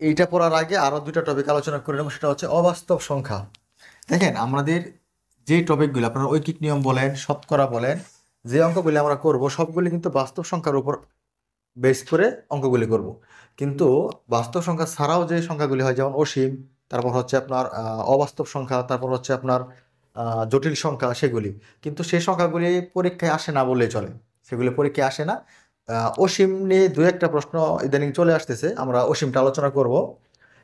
এইটা পড়ার আগে আরো দুইটা টপিক আলোচনা করে নেবো, সেটা হচ্ছে অবাস্তব সংখ্যা। দেখেন আমাদের যে টপিকগুলো আপনারা ঐকিক নিয়ম বলেন, শতকরা বলেন, যে অঙ্কগুলি আমরা করব সবগুলি কিন্তু বাস্তব সংখ্যার উপর বেস করে অঙ্কগুলি করব। কিন্তু বাস্তব সংখ্যা ছাড়াও যে সংখ্যাগুলি হয়, যেমন অসীম, তারপর হচ্ছে আপনার অবাস্তব সংখ্যা, তারপর হচ্ছে আপনার জটিল সংখ্যা, সেগুলি কিন্তু সেই সংখ্যাগুলি পরীক্ষায় আসে না বললেই চলে। সেগুলি পরীক্ষায় আসে না। অসীম নিয়ে দু একটা প্রশ্ন ইদানিং চলে আসতেছে, আমরা অসীমটা আলোচনা করব।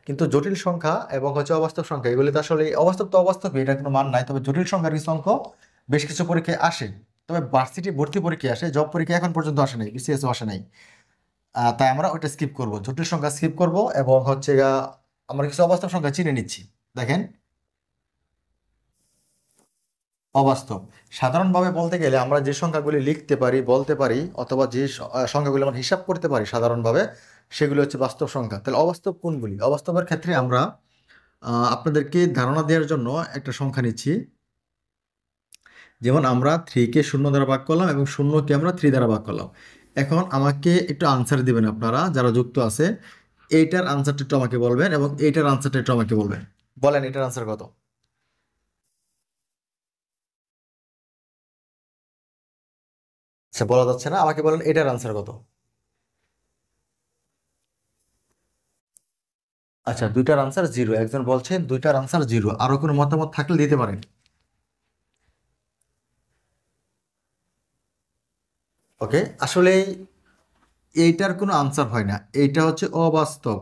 কিন্তু জটিল সংখ্যা এবং হচ্ছে অবাস্তব সংখ্যা, এগুলি তো আসলে অবাস্তব তো অবাস্তবই, এটা কোনো মান নাই। তবে জটিল সংখ্যার কিছু অঙ্ক বেশ কিছু পরীক্ষায় আসে। তবে ভার্সিটি ভর্তি পরীক্ষায় আসে, জব পরীক্ষা এখন পর্যন্ত আসে নাই, বিসিএসও আসে নাই। তাই আমরা ওইটা স্কিপ করব, জটিল সংখ্যা স্কিপ করব এবং হচ্ছে আমরা কিছু অবাস্তব সংখ্যা চিনে নিচ্ছি। দেখেন, অবাস্তব সাধারণভাবে বলতে গেলে আমরা যে সংখ্যাগুলি লিখতে পারি, বলতে পারি, অথবা যে সংখ্যাগুলি আমরা হিসাব করতে পারি সাধারণভাবে, সেগুলি হচ্ছে বাস্তব সংখ্যা। তাহলে অবাস্তব কোনগুলি? অবাস্তবের ক্ষেত্রে আমরা আপনাদেরকে ধারণা দেওয়ার জন্য একটা সংখ্যা নিচ্ছি। যেমন আমরা 3-কে 0 দ্বারা ভাগ করলাম এবং 0-কে আমরা 3 দ্বারা ভাগ করলাম। এখন আমাকে একটু আনসার দিবেন আপনারা যারা যুক্ত আছে। এইটার আনসারটা একটু আমাকে বলবেন এবং এইটার আনসারটা একটু আমাকে বলবেন। বলেন এটার আনসার কত? আচ্ছা, বলা যাচ্ছে না, আমাকে বলেন এটার আনসার কত? আচ্ছা, দুইটার আনসার 0, একজন বলছেন দুইটার আনসার 0। আরো কোনো মতামত থাকলে দিতে পারেন। ওকে, আসলে এইটার কোনো আনসার হয় না, এইটা হচ্ছে অবাস্তব।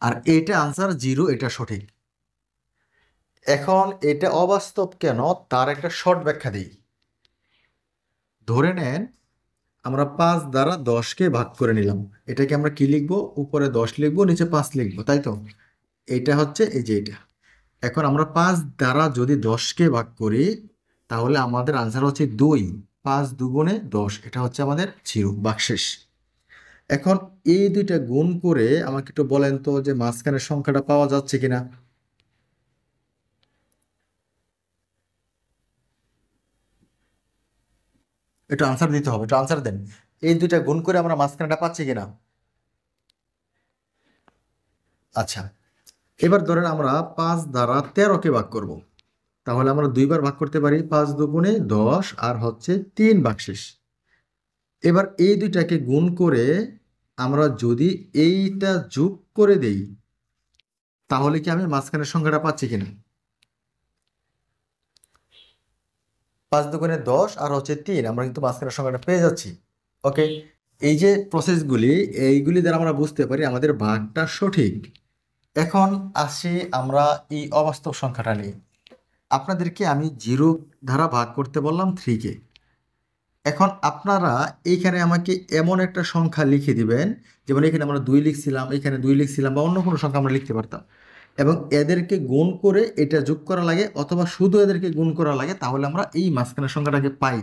আর এইটা আনসার 0, এটা সঠিক। এখন এটা অবাস্তব কেন, তার একটা শর্ট ব্যাখ্যা দিই। ধরে নেন আমরা 5 দ্বারা 10-কে ভাগ করে নিলাম। এটাকে আমরা কি লিখবো? উপরে 10 লিখবো, নিচে 5 লিখবো, তাই তো? এটা হচ্ছে এই যে এটা। এখন আমরা 5 দ্বারা যদি 10-কে ভাগ করি, তাহলে আমাদের আনসার হচ্ছে 2। 5 2 গুণে 10, এটা হচ্ছে আমাদের 0, ভাগশেষ। এখন এই দুইটা গুণ করে আমাকে একটু বলেন তো যে মাঝখানের সংখ্যাটা পাওয়া যাচ্ছে কিনা। একটু আনসার দিতে হবে, একটু আনসার দেন। এই দুইটা গুণ করে আমরা মাঝখানটা পাচ্ছি কিনা। আচ্ছা, এবার ধরেন আমরা 5 দ্বারা 13-কে ভাগ করব। তাহলে আমরা দুইবার ভাগ করতে পারি, 5 2 গুণে 10 আর হচ্ছে 3, ভাগশেষ। এবার এই দুইটাকে গুণ করে আমরা যদি এইটা যোগ করে দেই, তাহলে কি আমি মাঝখানের সংখ্যাটা পাচ্ছি কিনা? 5 2 গুণে 10 আর হচ্ছে 3, আমরা কিন্তু মাঝখানের সংখ্যাটা পেয়ে যাচ্ছি। ওকে, এই যে প্রসেসগুলি, এইগুলি দ্বারা আমরা বুঝতে পারি আমাদের ভাগটা সঠিক। এখন আসি আমরা এই অবাস্তব সংখ্যাটা নিয়ে। আপনাদেরকে আমি 0 দ্বারা ভাগ করতে বললাম 3-কে। এখন আপনারা এইখানে আমাকে এমন একটা সংখ্যা লিখে দিবেন, যেমন এখানে আমরা 2 লিখছিলাম, এখানে 2 লিখছিলাম, বা অন্য কোনো সংখ্যা আমরা লিখতে পারতাম, এবং এদেরকে গুণ করে এটা যোগ করা লাগে, অথবা শুধু এদেরকে গুণ করা লাগে, তাহলে আমরা এই মাঝখানের সংখ্যাটাকে পাই।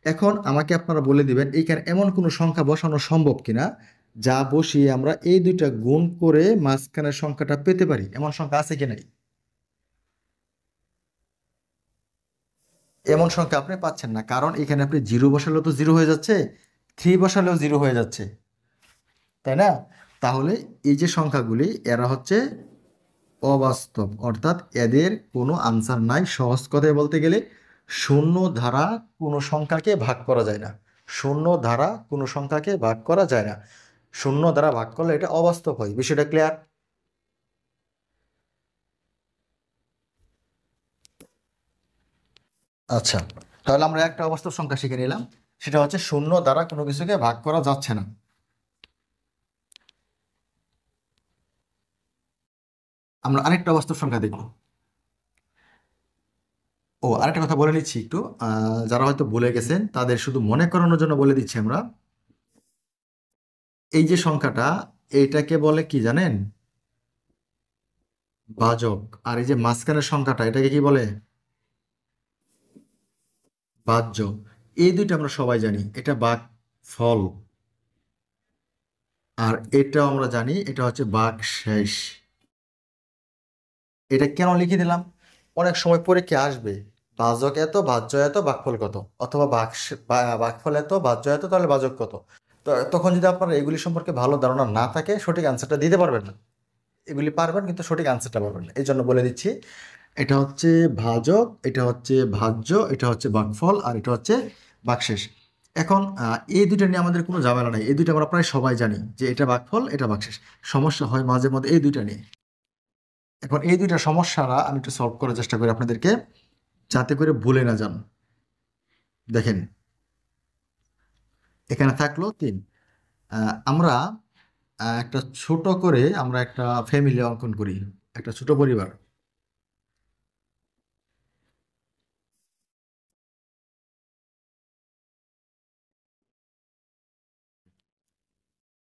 এখন আমাকে আপনারা বলে দিবেন এইখানে এমন কোনো সংখ্যা বসানো সম্ভব কিনা, যা বসিয়ে আমরা এই দুইটা গুণ করে মাঝখানের সংখ্যাটা পেতে পারি। এমন সংখ্যা আছে কি নাই? এমন সংখ্যা আপনি পাচ্ছেন না, কারণ এখানে আপনি 0 বসালেও তো 0 হয়ে যাচ্ছে, 3 বসালেও 0 হয়ে যাচ্ছে, তাই না? তাহলে এই যে সংখ্যাগুলি, এরা হচ্ছে অবাস্তব, অর্থাৎ এদের কোনো আনসার নাই। সহজ কথায় বলতে গেলে, শূন্য ধারা কোনো সংখ্যাকে ভাগ করা যায় না। শূন্য ধারা কোনো সংখ্যাকে ভাগ করা যায় না। শূন্য দ্বারা ভাগ করলে এটা অবাস্তব হয়। বিষয়টা ক্লিয়ার? আচ্ছা, তাহলে আমরা একটা অবাস্তব সংখ্যা শিখে নিলাম, সেটা হচ্ছে শূন্য দ্বারা কোনো কিছুকে ভাগ করা যাচ্ছে না। আমরা আরেকটা অবাস্তব সংখ্যা দেখব। ও, আরেকটা কথা বলে নিচ্ছি একটু, যারা হয়তো ভুলে গেছেন তাদের শুধু মনে করানোর জন্য বলে দিচ্ছি আমরা। এই যে সংখ্যাটা, এইটাকে বলে কি জানেন? ভাজক। আর এই যে মাঝখানের সংখ্যাটা, এটাকে কি বলে? ভাজ্য। এই দুইটা আমরা সবাই জানি, এটা ভাগ ফল। আর এটাও আমরা জানি, এটা হচ্ছে ভাগ শেষ। এটা কেন লিখে দিলাম? অনেক সময় পরীক্ষা আসবে, ভাজক এত, ভাজ্য এত, ভাগফল কত, অথবা ভাগফল এত, ভাজ্য এত, তাহলে ভাজক কত। তো তখন যদি আপনার এগুলি সম্পর্কে ভালো ধারণা না থাকে সঠিক অ্যান্সারটা দিতে পারবেন না। এগুলি পারবেন কিন্তু সঠিক অ্যান্সারটা পারবেন না। এই জন্য বলে দিচ্ছি, এটা হচ্ছে ভাজক, এটা হচ্ছে ভাজ্য, এটা হচ্ছে ভাগফল, আর এটা হচ্ছে ভাগশেষ। এখন এই দুইটা নিয়ে আমাদের কোনো ঝামেলা নাই, এই দুইটা আমরা প্রায় সবাই জানি যে এটা ভাগফল, এটা ভাগশেষ। সমস্যা হয় মাঝে মধ্যে এই দুইটা নিয়ে। এখন এই দুইটা সমস্যাটা আমি একটু সলভ করার চেষ্টা করি আপনাদেরকে, যাতে করে ভুলে না যান। দেখেন, এখানে থাকলো 3। আমরা একটা ছোট করে আমরা একটা ফ্যামিলি অঙ্কন করি, একটা ছোট পরিবার।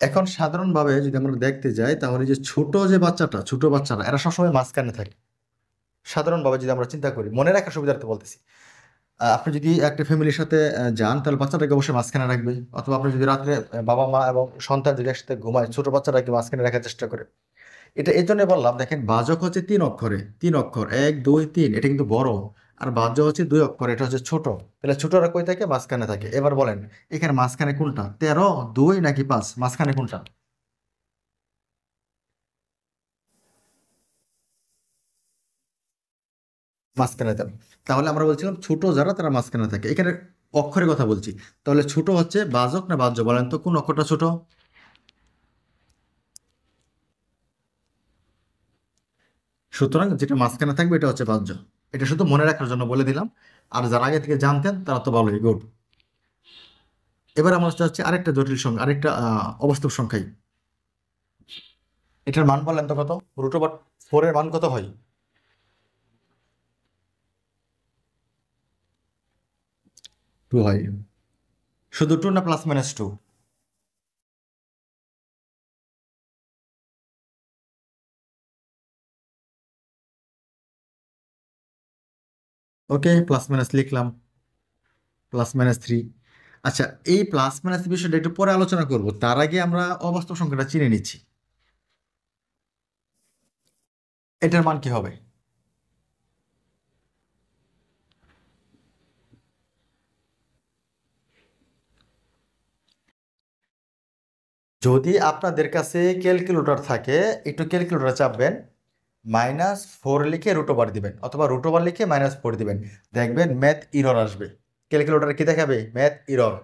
এখন সাধারণভাবে যদি আমরা দেখতে যাই তাহলে যে ছোট বাচ্চারা এরা সবসময় মাঝখানে থাকে। সাধারণভাবে যদি আমরা চিন্তা করি, মনে রাখার সুবিধার্থে বলতেছি, আপনি যদি একটা ফ্যামিলির সাথে যান তাহলে বাচ্চাটাকে অবশ্যই মাঝখানে রাখবে, অথবা আপনি যদি রাত্রে বাবা মা এবং সন্তান যদি একসাথে ঘুমায়, ছোট বাচ্চাটাকে মাঝখানে রাখার চেষ্টা করে। এটা এই জন্য বললাম, দেখেন বাচক হচ্ছে 3 অক্ষরে, 3 অক্ষর, 1 2 3, এটা কিন্তু বড়। আর বাহ্য হচ্ছে 2 অক্ষর, এটা হচ্ছে ছোট। তাহলে ছোটরা কই থাকে? মাঝখানে থাকে। এবার বলেন, এখানে মাঝখানে কোনটা? 13, 2 নাকি 5? মাঝখানে কোনটা? মাঝখানে থাকে। তাহলে আমরা বলছিলাম ছোট যারা তারা মাঝখানে থাকে, এখানে অক্ষরের কথা বলছি। তাহলে ছোট হচ্ছে বাচক না বাহ্য? বলেন তো কোন অক্ষরটা ছোট? সুতরাং যেটা মাঝখানে থাকবে এটা হচ্ছে বাহ্য। এটা শুধু মনে রাখার জন্য বলে দিলাম। আর যারা আগে থেকে জানতেন তারা তো ভালোই, গুড। এবার আমরা হচ্ছে আরেকটা জটিল সংখ্যা, আরেকটা অবাস্তব সংখ্যাই। এটার মান বলেন তো কত? √4 এর মান কত হয়? 2 হয়। শুধু 2 না +-2? ওকে, প্লাস মাইনাস লিখলাম, +-3। আচ্ছা, এই প্লাস মাইনাস বিষয়টা একটু পরে আলোচনা করব, তার আগে আমরা অবাস্তব সংখ্যাটা চিনে নিচ্ছি। এটার মান কি হবে? যদি আপনাদের কাছে ক্যালকুলেটর থাকে, একটু ক্যালকুলেটর চাপবেন, -4 লিখে √ওভার দিবেন, অথবা √ওভার লিখে -4 দিবেন, দেখবেন ম্যাথ ইরর আসবে। ক্যালকুলেটরে কি দেখাবে? Math error.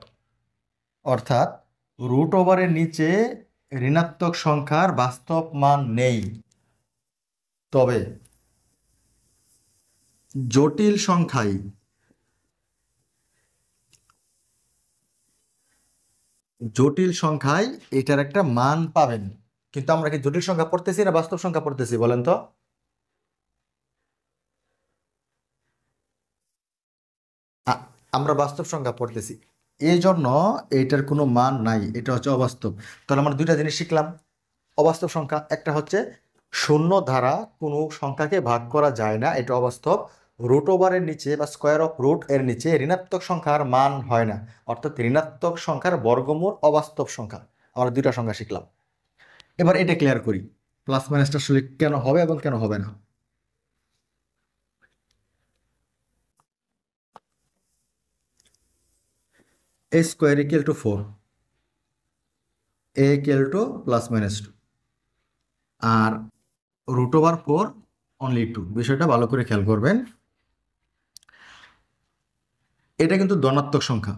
অর্থাৎ √ওভারের নিচে ঋণাত্মক সংখ্যার বাস্তব মান নেই। তবে জটিল সংখ্যায় জটিল সংখ্যায় এটার একটা মান পাবেন। কিন্তু আমরা কি জটিল সংখ্যা পড়তেছি না বাস্তব সংখ্যা পড়তেছি বলেন তো? আ- আমরা বাস্তব সংখ্যা পড়তেছি, এই জন্য এইটার কোনো মান নাই, এটা হচ্ছে অবাস্তব। তাহলে আমরা দুইটা জিনিস শিখলাম অবাস্তব সংখ্যা। একটা হচ্ছে শূন্য দ্বারা কোনো সংখ্যাকে ভাগ করা যায় না, এটা অবাস্তব। √ওভারের নিচে বা স্কোয়ার অফ রুট এর নিচে ঋণাত্মক সংখ্যার মান হয় না, অর্থাৎ ঋণাত্মক সংখ্যার বর্গমূল অবাস্তব সংখ্যা। আমরা দুইটা সংখ্যা শিখলাম। এবার এটা ক্লিয়ার করি, প্লাস মাইনাসটা আসলে কেন হবে এবং কেন হবে না। a² = 4, a +-2, R √4 only 2। বিষয়টা ভালো করে খেয়াল করবেন, এটা কিন্তু ধনাত্মক সংখ্যা।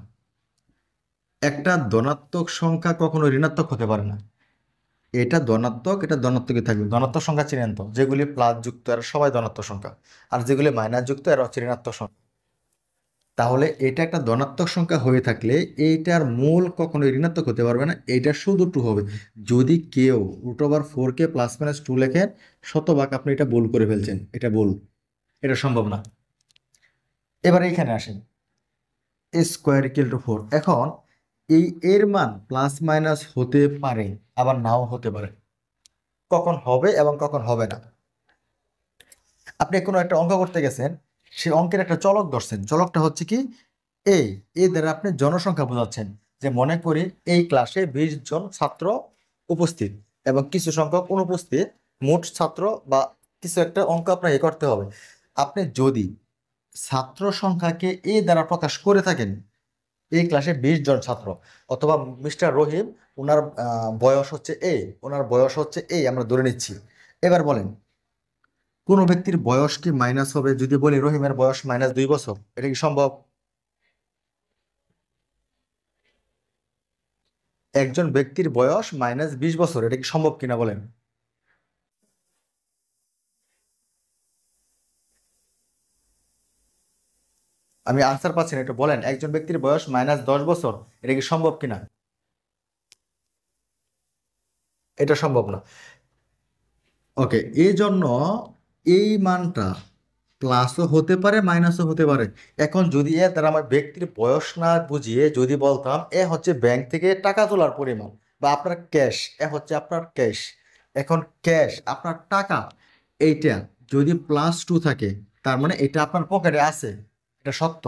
একটা ধনাত্মক সংখ্যা কখনো ঋণাত্মক হতে পারে না। এটা ধনাত্মক, এটা ধনাত্মকই থাকবে। ধনাত্মক সংখ্যা চিনেন তো, যেগুলি প্লাস যুক্ত এরা সবাই ধনাত্মক সংখ্যা, আর যেগুলি মাইনাস যুক্ত এরা হচ্ছে ঋণাত্মক সংখ্যা। তাহলে এটা একটা ধনাত্মক সংখ্যা হয়ে থাকলে এইটার মূল কখনো ঋণাত্মক হতে পারবে না, এটা শুধু 2 হবে। যদি কেউ √4 কে +-2 লেখেন, শতভাগ আপনি এটা ভুল করে ফেলছেন, এটা ভুল, এটা সম্ভব না। এবার এইখানে আসেন, a² = 4। এখন এই এর মান প্লাস মাইনাস হতে পারে, আবার নাও হতে পারে। কখন হবে এবং কখন হবে না? আপনি কোনো একটা অঙ্ক করতে গেছেন, সেই অঙ্কের একটা চলক ধরছেন, চলকটা হচ্ছে কি এই এই দ্বারা আপনি জনসংখ্যা বোঝাচ্ছেন, যে মনে করি এই ক্লাসে 20 জন ছাত্র উপস্থিত এবং কিছু সংখ্যক অনুপস্থিত, মোট ছাত্র বা কিছু একটা অঙ্ক আপনাকে করতে হবে। আপনি যদি ছাত্র সংখ্যাকে দ্বারা প্রকাশ করে থাকেন, এই ক্লাসে 20 জন ছাত্র, অথবা মিস্টার রহিম, ওনার বয়স হচ্ছে ওনার বয়স হচ্ছে আমরা ধরে নিচ্ছি। এবার বলেন, কোনো ব্যক্তির বয়স কি মাইনাস হবে? যদি বলি রহিমের বয়স -2 বছর, এটা কি সম্ভব? একজন ব্যক্তির বয়স -20 বছর, এটা কি সম্ভব কিনা বলেন? আমি আনসার পাচ্ছি না, একটু বলেন, একজন ব্যক্তির বয়স -10 বছর, এটা কি সম্ভব কিনা? এটা সম্ভব না। ওকে, এই জন্য এই মানটা প্লাসও হতে পারে মাইনাসও হতে পারে। এখন যদি তারা আমার ব্যক্তির বয়স না বুঝিয়ে যদি বলতাম হচ্ছে ব্যাংক থেকে টাকা তোলার পরিমাণ, বা আপনার ক্যাশ, হচ্ছে আপনার ক্যাশ, এখন ক্যাশ আপনার টাকা, এইটা যদি +2 থাকে, তার মানে এটা আপনার পকেটে আছে, এটা সত্য।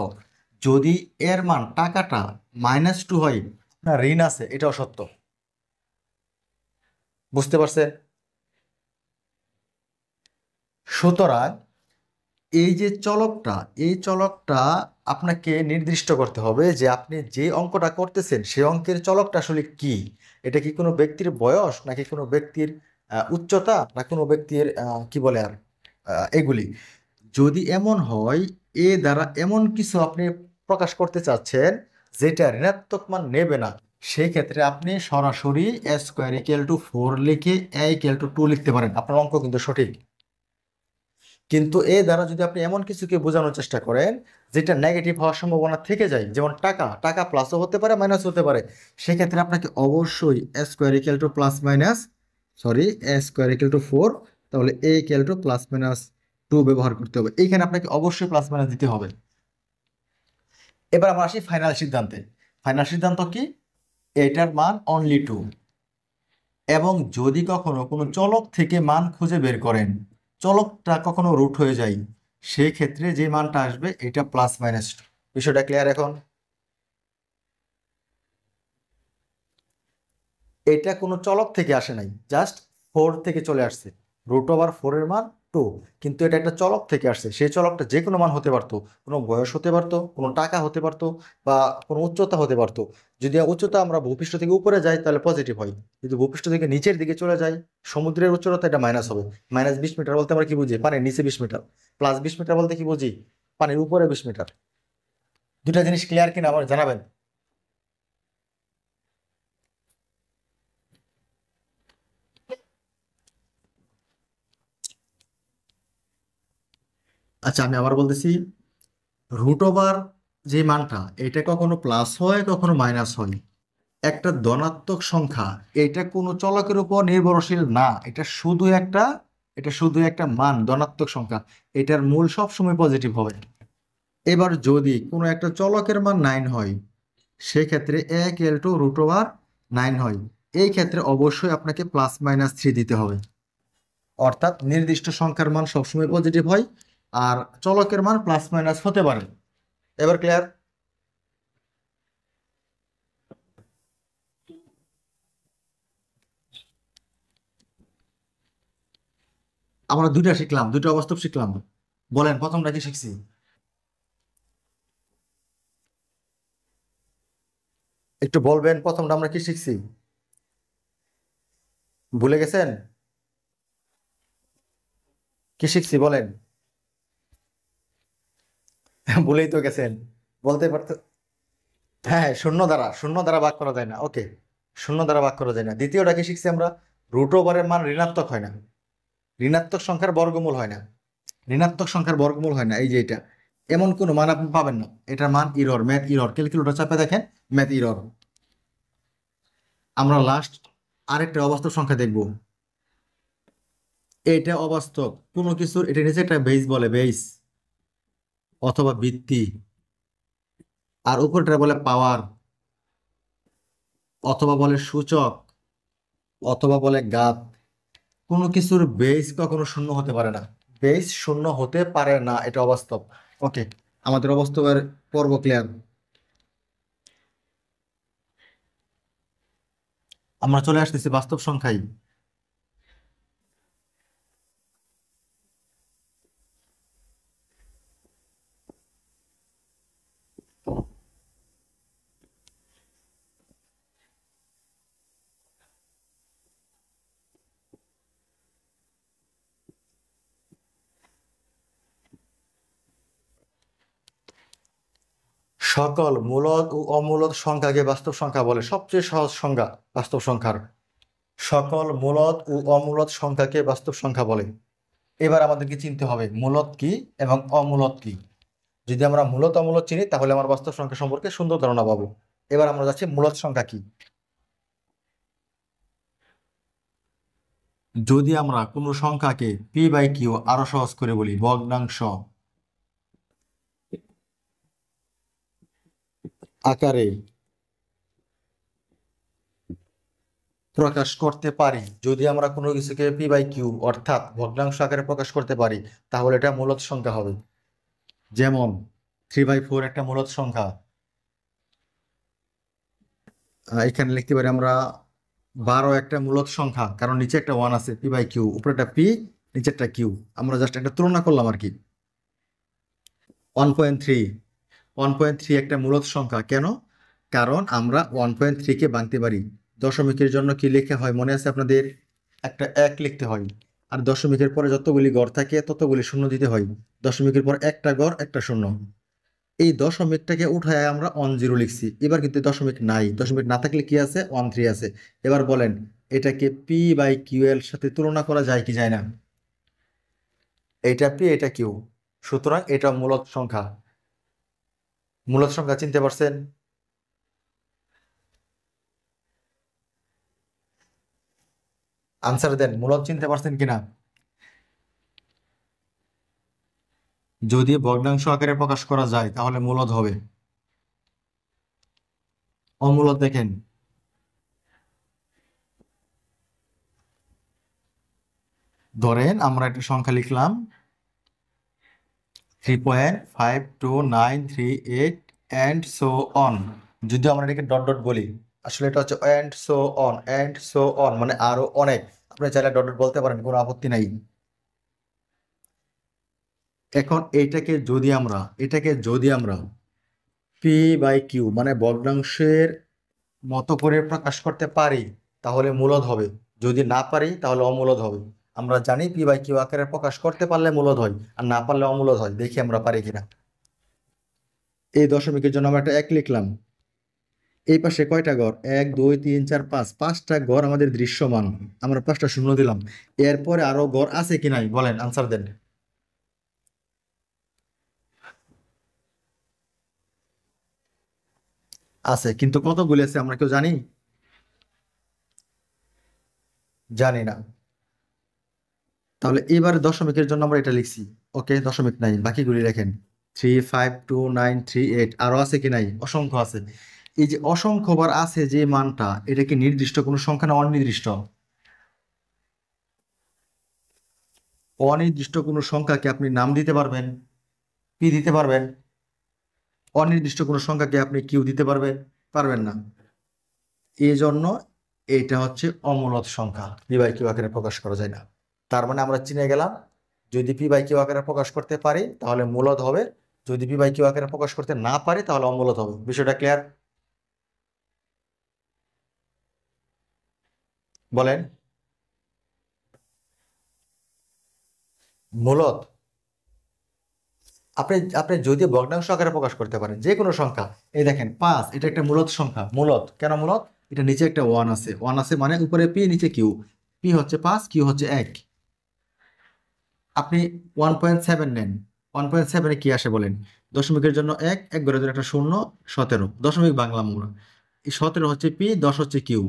যদি এর মান টাকাটা -2 হয়, আপনার ঋণ আছে, এটাও সত্য। বুঝতে পারছেন? সুতরাং এই যে চলকটা, এই চলকটা আপনাকে নির্দিষ্ট করতে হবে যে আপনি যে অঙ্কটা করতেছেন সেই অঙ্কের চলকটা আসলে কি। এটা কি কোনো ব্যক্তির বয়স, নাকি কোনো ব্যক্তির উচ্চতা, না কোনো ব্যক্তির কি বলে আর এগুলি। যদি এমন হয়, দ্বারা এমন কিছু আপনি প্রকাশ করতে চাচ্ছেন যেটা ঋণাত্মক মান নেবে না, সেই ক্ষেত্রে আপনি সরাসরি a² = 4 লিখে a=2 লিখতে পারেন, আপনার অঙ্ক কিন্তু সঠিক। কিন্তু দ্বারা যদি আপনি এমন কিছুকে বোঝানোর চেষ্টা করেন যেটা নেগেটিভ হওয়ার সম্ভাবনা থেকে যায়, যেমন টাকা, টাকা প্লাসও হতে পারে মাইনাস হতে পারে, সেক্ষেত্রে আপনাকে অবশ্যই a²+4, তাহলে a=+-2 ব্যবহার করতে হবে। এইখানে আপনাকে অবশ্যই প্লাস মাইনাস দিতে হবে। এবার আমরা আসি ফাইনাল সিদ্ধান্তে। ফাইনাল সিদ্ধান্ত কি? এটার মান অনলি 2। এবং যদি কখনো কোনো চলক থেকে মান খুঁজে বের করেন, চলকটা কখনো রুট হয়ে যায়, সেই ক্ষেত্রে যে মানটা আসবে এটা +-2। বিষয়টা ক্লিয়ার এখন? এটা কোনো চলক থেকে আসে নাই, জাস্ট 4 থেকে চলে আসছে। √4 এর মান 2, কিন্তু এটা একটা চলক থেকে আসছে। সেই চলকটা যে কোনো মান হতে পারতো, কোনো বয়স হতে পারতো, কোনো টাকা হতে পারতো, বা কোনো উচ্চতা হতে পারতো। যদি উচ্চতা আমরা ভূপৃষ্ঠ থেকে উপরে যাই তাহলে পজিটিভ হয়, যদি ভূপৃষ্ঠ থেকে নিচের দিকে চলে যাই, সমুদ্রের উচ্চতা, এটা মাইনাস হবে। -20 মিটার বলতে আমরা কি বুঝি? পানির নিচে 20 মিটার। +20 মিটার বলতে কি বুঝি? পানির উপরে 20 মিটার। দুটা জিনিস ক্লিয়ার কিনা আমার জানাবেন। আচ্ছা, আমি আবার বলতেছি, √, যে মানটা, এটা কখনো প্লাস হয় কখনো মাইনাস হয়। একটা ধনাত্মক সংখ্যা, এটা কোনো চলকের উপর নির্ভরশীল না, এটা শুধু একটা মান, ধনাত্মক সংখ্যা। এটার মূল সব সময় পজিটিভ হবে। এবার যদি কোনো একটা চলকের মান 9 হয়, সেক্ষেত্রে a=√9 হয়। এই ক্ষেত্রে অবশ্যই আপনাকে +-3 দিতে হবে। অর্থাৎ নির্দিষ্ট সংখ্যার মান সবসময় পজিটিভ হয়, আর চলকের মান প্লাস মাইনাস হতে পারে। এবার ক্লিয়ার? আমরা দুইটা শিখলাম, দুইটা অবাস্তব শিখলাম। বলেন প্রথমটা কি শিখছি? একটু বলবেন প্রথমটা আমরা কি শিখছি? ভুলে গেছেন? কি শিখছি বলেন। ভুলেই তো গেছেন, বলতে পারতো। হ্যাঁ, শূন্য দ্বারা ভাগ করা যায় না। ওকে, শূন্য দ্বারা ভাগ করা যায় না। দ্বিতীয়টা কি শিখছি আমরা? √এর মান ঋণাত্মক হয় না, ঋণাত্মক সংখ্যার বর্গমূল হয় না, ঋণাত্মক সংখ্যার বর্গমূল হয় না। এই যে এটা, এমন কোনো মান আপনি পাবেন না। এটার মান ইরর, ম্যাথ ইরর, ক্যালকুলেটর চাপে দেখেন, ম্যাথ ইরর। আমরা লাস্ট আরেকটা অবাস্তব সংখ্যা দেখব। এটা অবাস্তব কোনো কিছুর, এটা নিচে একটা বেস বলে, বেস অথবা ভিত্তি, আর উপরটা বলে পাওয়ার, অথবা বলে সূচক, অথবা বলে ঘাত। কোনো কিছুর বেস কখনো শূন্য হতে পারে না, বেস শূন্য হতে পারে না, এটা অবাস্তব। ওকে, আমাদের অবাস্তবের পর্ব ক্লিয়ার। আমরা চলে আসতেছি বাস্তব সংখ্যায়। সকল মূলদ ও অমূলদ সংখ্যাকে বাস্তব সংখ্যা বলে। সবচেয়ে সহজ সংজ্ঞা বাস্তব সংখ্যার। সকল মূলদ ও অমূলদ সংখ্যাকে বাস্তব সংখ্যা বলে। এবার আমাদেরকে চিনতে হবে মূলদ কি এবং অমূলদ কি। যদি আমরা মূলদ অমূলদ চিনি তাহলে আমার বাস্তব সংখ্যা সম্পর্কে সুন্দর ধারণা পাবো। এবার আমরা যাচ্ছি মূলদ সংখ্যা কি। যদি আমরা কোনো সংখ্যাকে পি বাই কিউ আরো সহজ করে বলি, ভগ্নাংশ আকারে প্রকাশ করতে পারি, যদি আমরা কোনো কিছুকে পি বাই কিউ অর্থাৎ ভগ্নাংশ আকারে প্রকাশ করতে পারি, তাহলে এটা মূলদ সংখ্যা হবে। যেমন 3/4 একটা মূলদ সংখ্যা। এখানে লিখতে পারি আমরা 12 একটা মূলদ সংখ্যা, কারণ নিচে একটা 1 আছে, পি বাই কিউ, উপরে একটা পি, নিচে একটা কিউ। আমরা জাস্ট একটা তুলনা করলাম আর কি। 1.3 1.3 একটা মূলদ সংখ্যা। কেন? কারণ আমরা 1.3 কে ভাঙতে পারি। দশমিকের জন্য কি লেখা হয় মনে আছে আপনাদের? একটা 1 লিখতে হয়, আর দশমিকের পরে যতগুলি ঘর থাকে ততগুলি শূন্য দিতে হয়। দশমিকের পর একটা ঘর একটা শূন্য। এই দশমিকটাকে উঠায় আমরা 10 লিখছি। এবার কিন্তু দশমিক নাই, দশমিক না থাকলে কি আছে? 13 আছে। এবার বলেন এটাকে পি বাই কিউ এর সাথে তুলনা করা যায় কি যায় না? এইটা পি, এটা কিউ, সুতরাং এটা মূলদ সংখ্যা। মূলদ সংখ্যা চিনতে পারছেন? আনসার দেন, মূলদ চিনতে পারছেন কিনা? যদি ভগ্নাংশ আকারে প্রকাশ করা যায় তাহলে মূলদ হবে। অমূলদ দেখেন, ধরেন আমরা একটা সংখ্যা লিখলাম 3.52938 অ্যান্ড সো অন। যদি আমরা এটাকে ডট ডট বলি, আসলে এটা হচ্ছে and so on, and so on মানে আরো অনেক। আপনি চাইলে ডট ডট বলতে পারেন, কোনো আপত্তি নাই। এখন এটাকে যদি আমরা পি বাই কিউ মানে ভগ্নাংশের মতো করে প্রকাশ করতে পারি তাহলে মূলদ হবে। যদি না পারি তাহলে অমূলদ হবে। আমরা জানি পি বাই কিউ আকারে প্রকাশ করতে পারলে মূলদ হয়, আর না পারলে অমূলদ হয়। দেখি আমরা পারি কিনা। এই দশমিকের জন্য আমরা একটা 1 লিখলাম। এই পাশে কয়টা ঘর? 1 2 3 4 5, 5টা ঘর আমাদের দৃশ্যমান। আমরা 5টা শূন্য দিলাম। এরপরে আরো ঘর আছে কি নাই বলেন, আনসার দেন। আছে, কিন্তু কতগুলি আছে আমরা কেউ জানি? জানি না। তাহলে এবারে দশমিকের জন্য আমরা এটা লিখছি। ওকে, দশমিক নাই, বাকিগুলি লেখেন। 3522938 আরো আছে কি নাই? অসংখ্য আছে। এই যে অসংখ্যবার আছে যে মানটা, এটা কি নির্দিষ্ট কোনো সংখ্যা না অনির্দিষ্ট? অনির্দিষ্ট কোনো সংখ্যাকে আপনি নাম দিতে পারবেন, পি দিতে পারবেন। অনির্দিষ্ট কোনো সংখ্যাকে আপনি কিউ দিতে পারবেন? পারবেন না। এই জন্য এটা হচ্ছে অমূলদ সংখ্যা, পি বাই কিউ আকারে প্রকাশ করা যায় না। তার মানে আমরা চিনে গেলাম, যদি পি বাই কিউ আকারে প্রকাশ করতে পারি তাহলে মূলদ হবে, যদি পি বাই কিউ আকারে প্রকাশ করতে না পারি তাহলে অমূলদ হবে। বিষয়টা ক্লিয়ার? বলেন। মূলদ আপনি আপনি যদি ভগ্নাংশ আকারে প্রকাশ করতে পারেন যে কোনো সংখ্যা। এই দেখেন 5, এটা একটা মূলদ সংখ্যা। মূলদ কেন মূলদ? এটা নিচে একটা 1 আছে, 1 আছে মানে উপরে পি নিচে কিউ। পি হচ্ছে 5, কিউ হচ্ছে 1। আপনি 1.7 নেন, 1.7-এ কি আসে বলেন? দশমিকের জন্য 1, 1 ঘরের জন্য একটা শূন্য, 17। দশমিক বাংলা আমরা, এই 17 হচ্ছে পি, 10 হচ্ছে কিউ।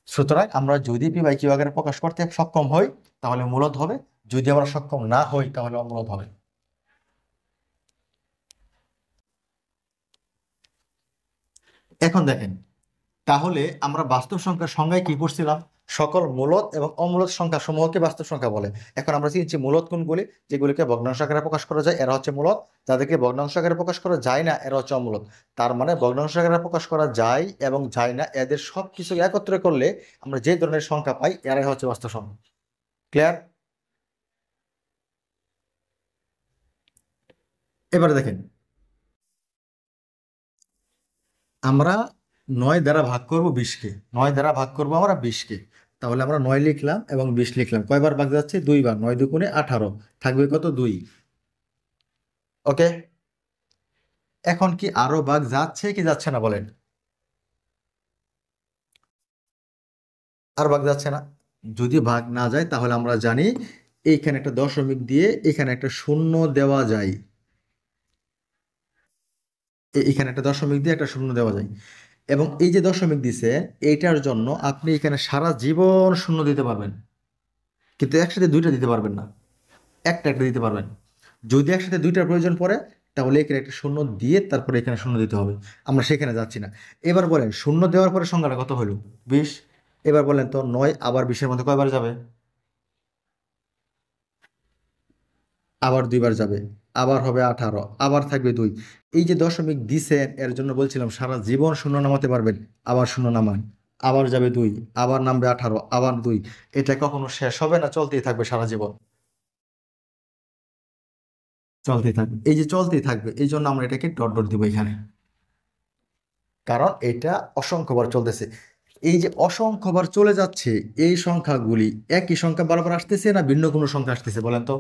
সুতরাং আমরা যদি পি বাই কিউ আকারে প্রকাশ করতে সক্ষম হই তাহলে মূলদ হবে, যদি আমরা সক্ষম না হই তাহলে অমূলদ হবে। এখন দেখেন, তাহলে আমরা বাস্তব সংখ্যার সংজ্ঞায় কি পড়ছিলাম? সকল মূলদ এবং অমূলদ সংখ্যা সমূহকে বাস্তব সংখ্যা বলে। এখন আমরা চিনছি মূলদ কোনগুলি। যেগুলিকে ভগ্নাংশ আকারে প্রকাশ করা যায় এরা হচ্ছে মূলদ, যাদেরকে ভগ্নাংশ আকারে প্রকাশ করা যায় না এরা হচ্ছে অমূলদ। তার মানে ভগ্নাংশ আকারে প্রকাশ করা যায় এবং যায় না এদের সব কিছু একত্রে করলে আমরা যে ধরনের সংখ্যা পাই এরাই হচ্ছে বাস্তব সংখ্যা। ক্লিয়ার? এবারে দেখেন, আমরা 9 দ্বারা ভাগ করব 20-কে। 9 দ্বারা ভাগ করব আমরা 20-কে। তাহলে আমরা 9 লিখলাম এবং 20 লিখলাম। কয়বার ভাগ যাচ্ছে? 2 বার। 9 দুগুণে 18, থাকবে কত? 2। ওকে, এখন কি আরো ভাগ যাচ্ছে কি যাচ্ছে না বলেন? আর ভাগ যাচ্ছে না। যদি ভাগ না যায় তাহলে আমরা জানি এইখানে একটা দশমিক দিয়ে এখানে একটা শূন্য দেওয়া যায়। এখানে একটা দশমিক দিয়ে একটা শূন্য দেওয়া যায়। এবং এই যে দশমিক দিছে এইটার জন্য আপনি এখানে সারা জীবন শূন্য দিতে পারবেন, কিন্তু একসাথে দুইটা দিতে পারবেন না, একটা একটা দিতে পারবেন। যদি একসাথে দুইটার প্রয়োজন পড়ে তাহলে এখানে একটা শূন্য দিয়ে তারপরে এখানে শূন্য দিতে হবে। আমরা সেখানে যাচ্ছি না। এবার বলেন শূন্য দেওয়ার পরে সংখ্যাটা কত হলো? 20। এবার বলেন তো 9 আবার 20-এর মধ্যে কয়বার যাবে? আবার দুইবার যাবে, আবার হবে 18, আবার থাকবে 2। এই যে দশমিক দিছেন এর জন্য বলছিলাম সারা জীবন শূন্য নামাতে পারবেন। আবার শূন্য নামান, আবার যাবে 2, আবার নামবে 18, আবার 2। এটা কখনো শেষ হবে না, চলতেই থাকবে সারা জীবন, চলতেই থাকবে। এই যে চলতেই থাকবে এই জন্য আমরা এটাকে ডট ডট দিব এখানে, কারণ এটা অসংখ্যবার চলতেছে। এই যে অসংখ্যবার চলে যাচ্ছে এই সংখ্যাগুলি একই সংখ্যা বারবার আসতেছে না ভিন্ন কোনো সংখ্যা আসতেছে বলেন তো?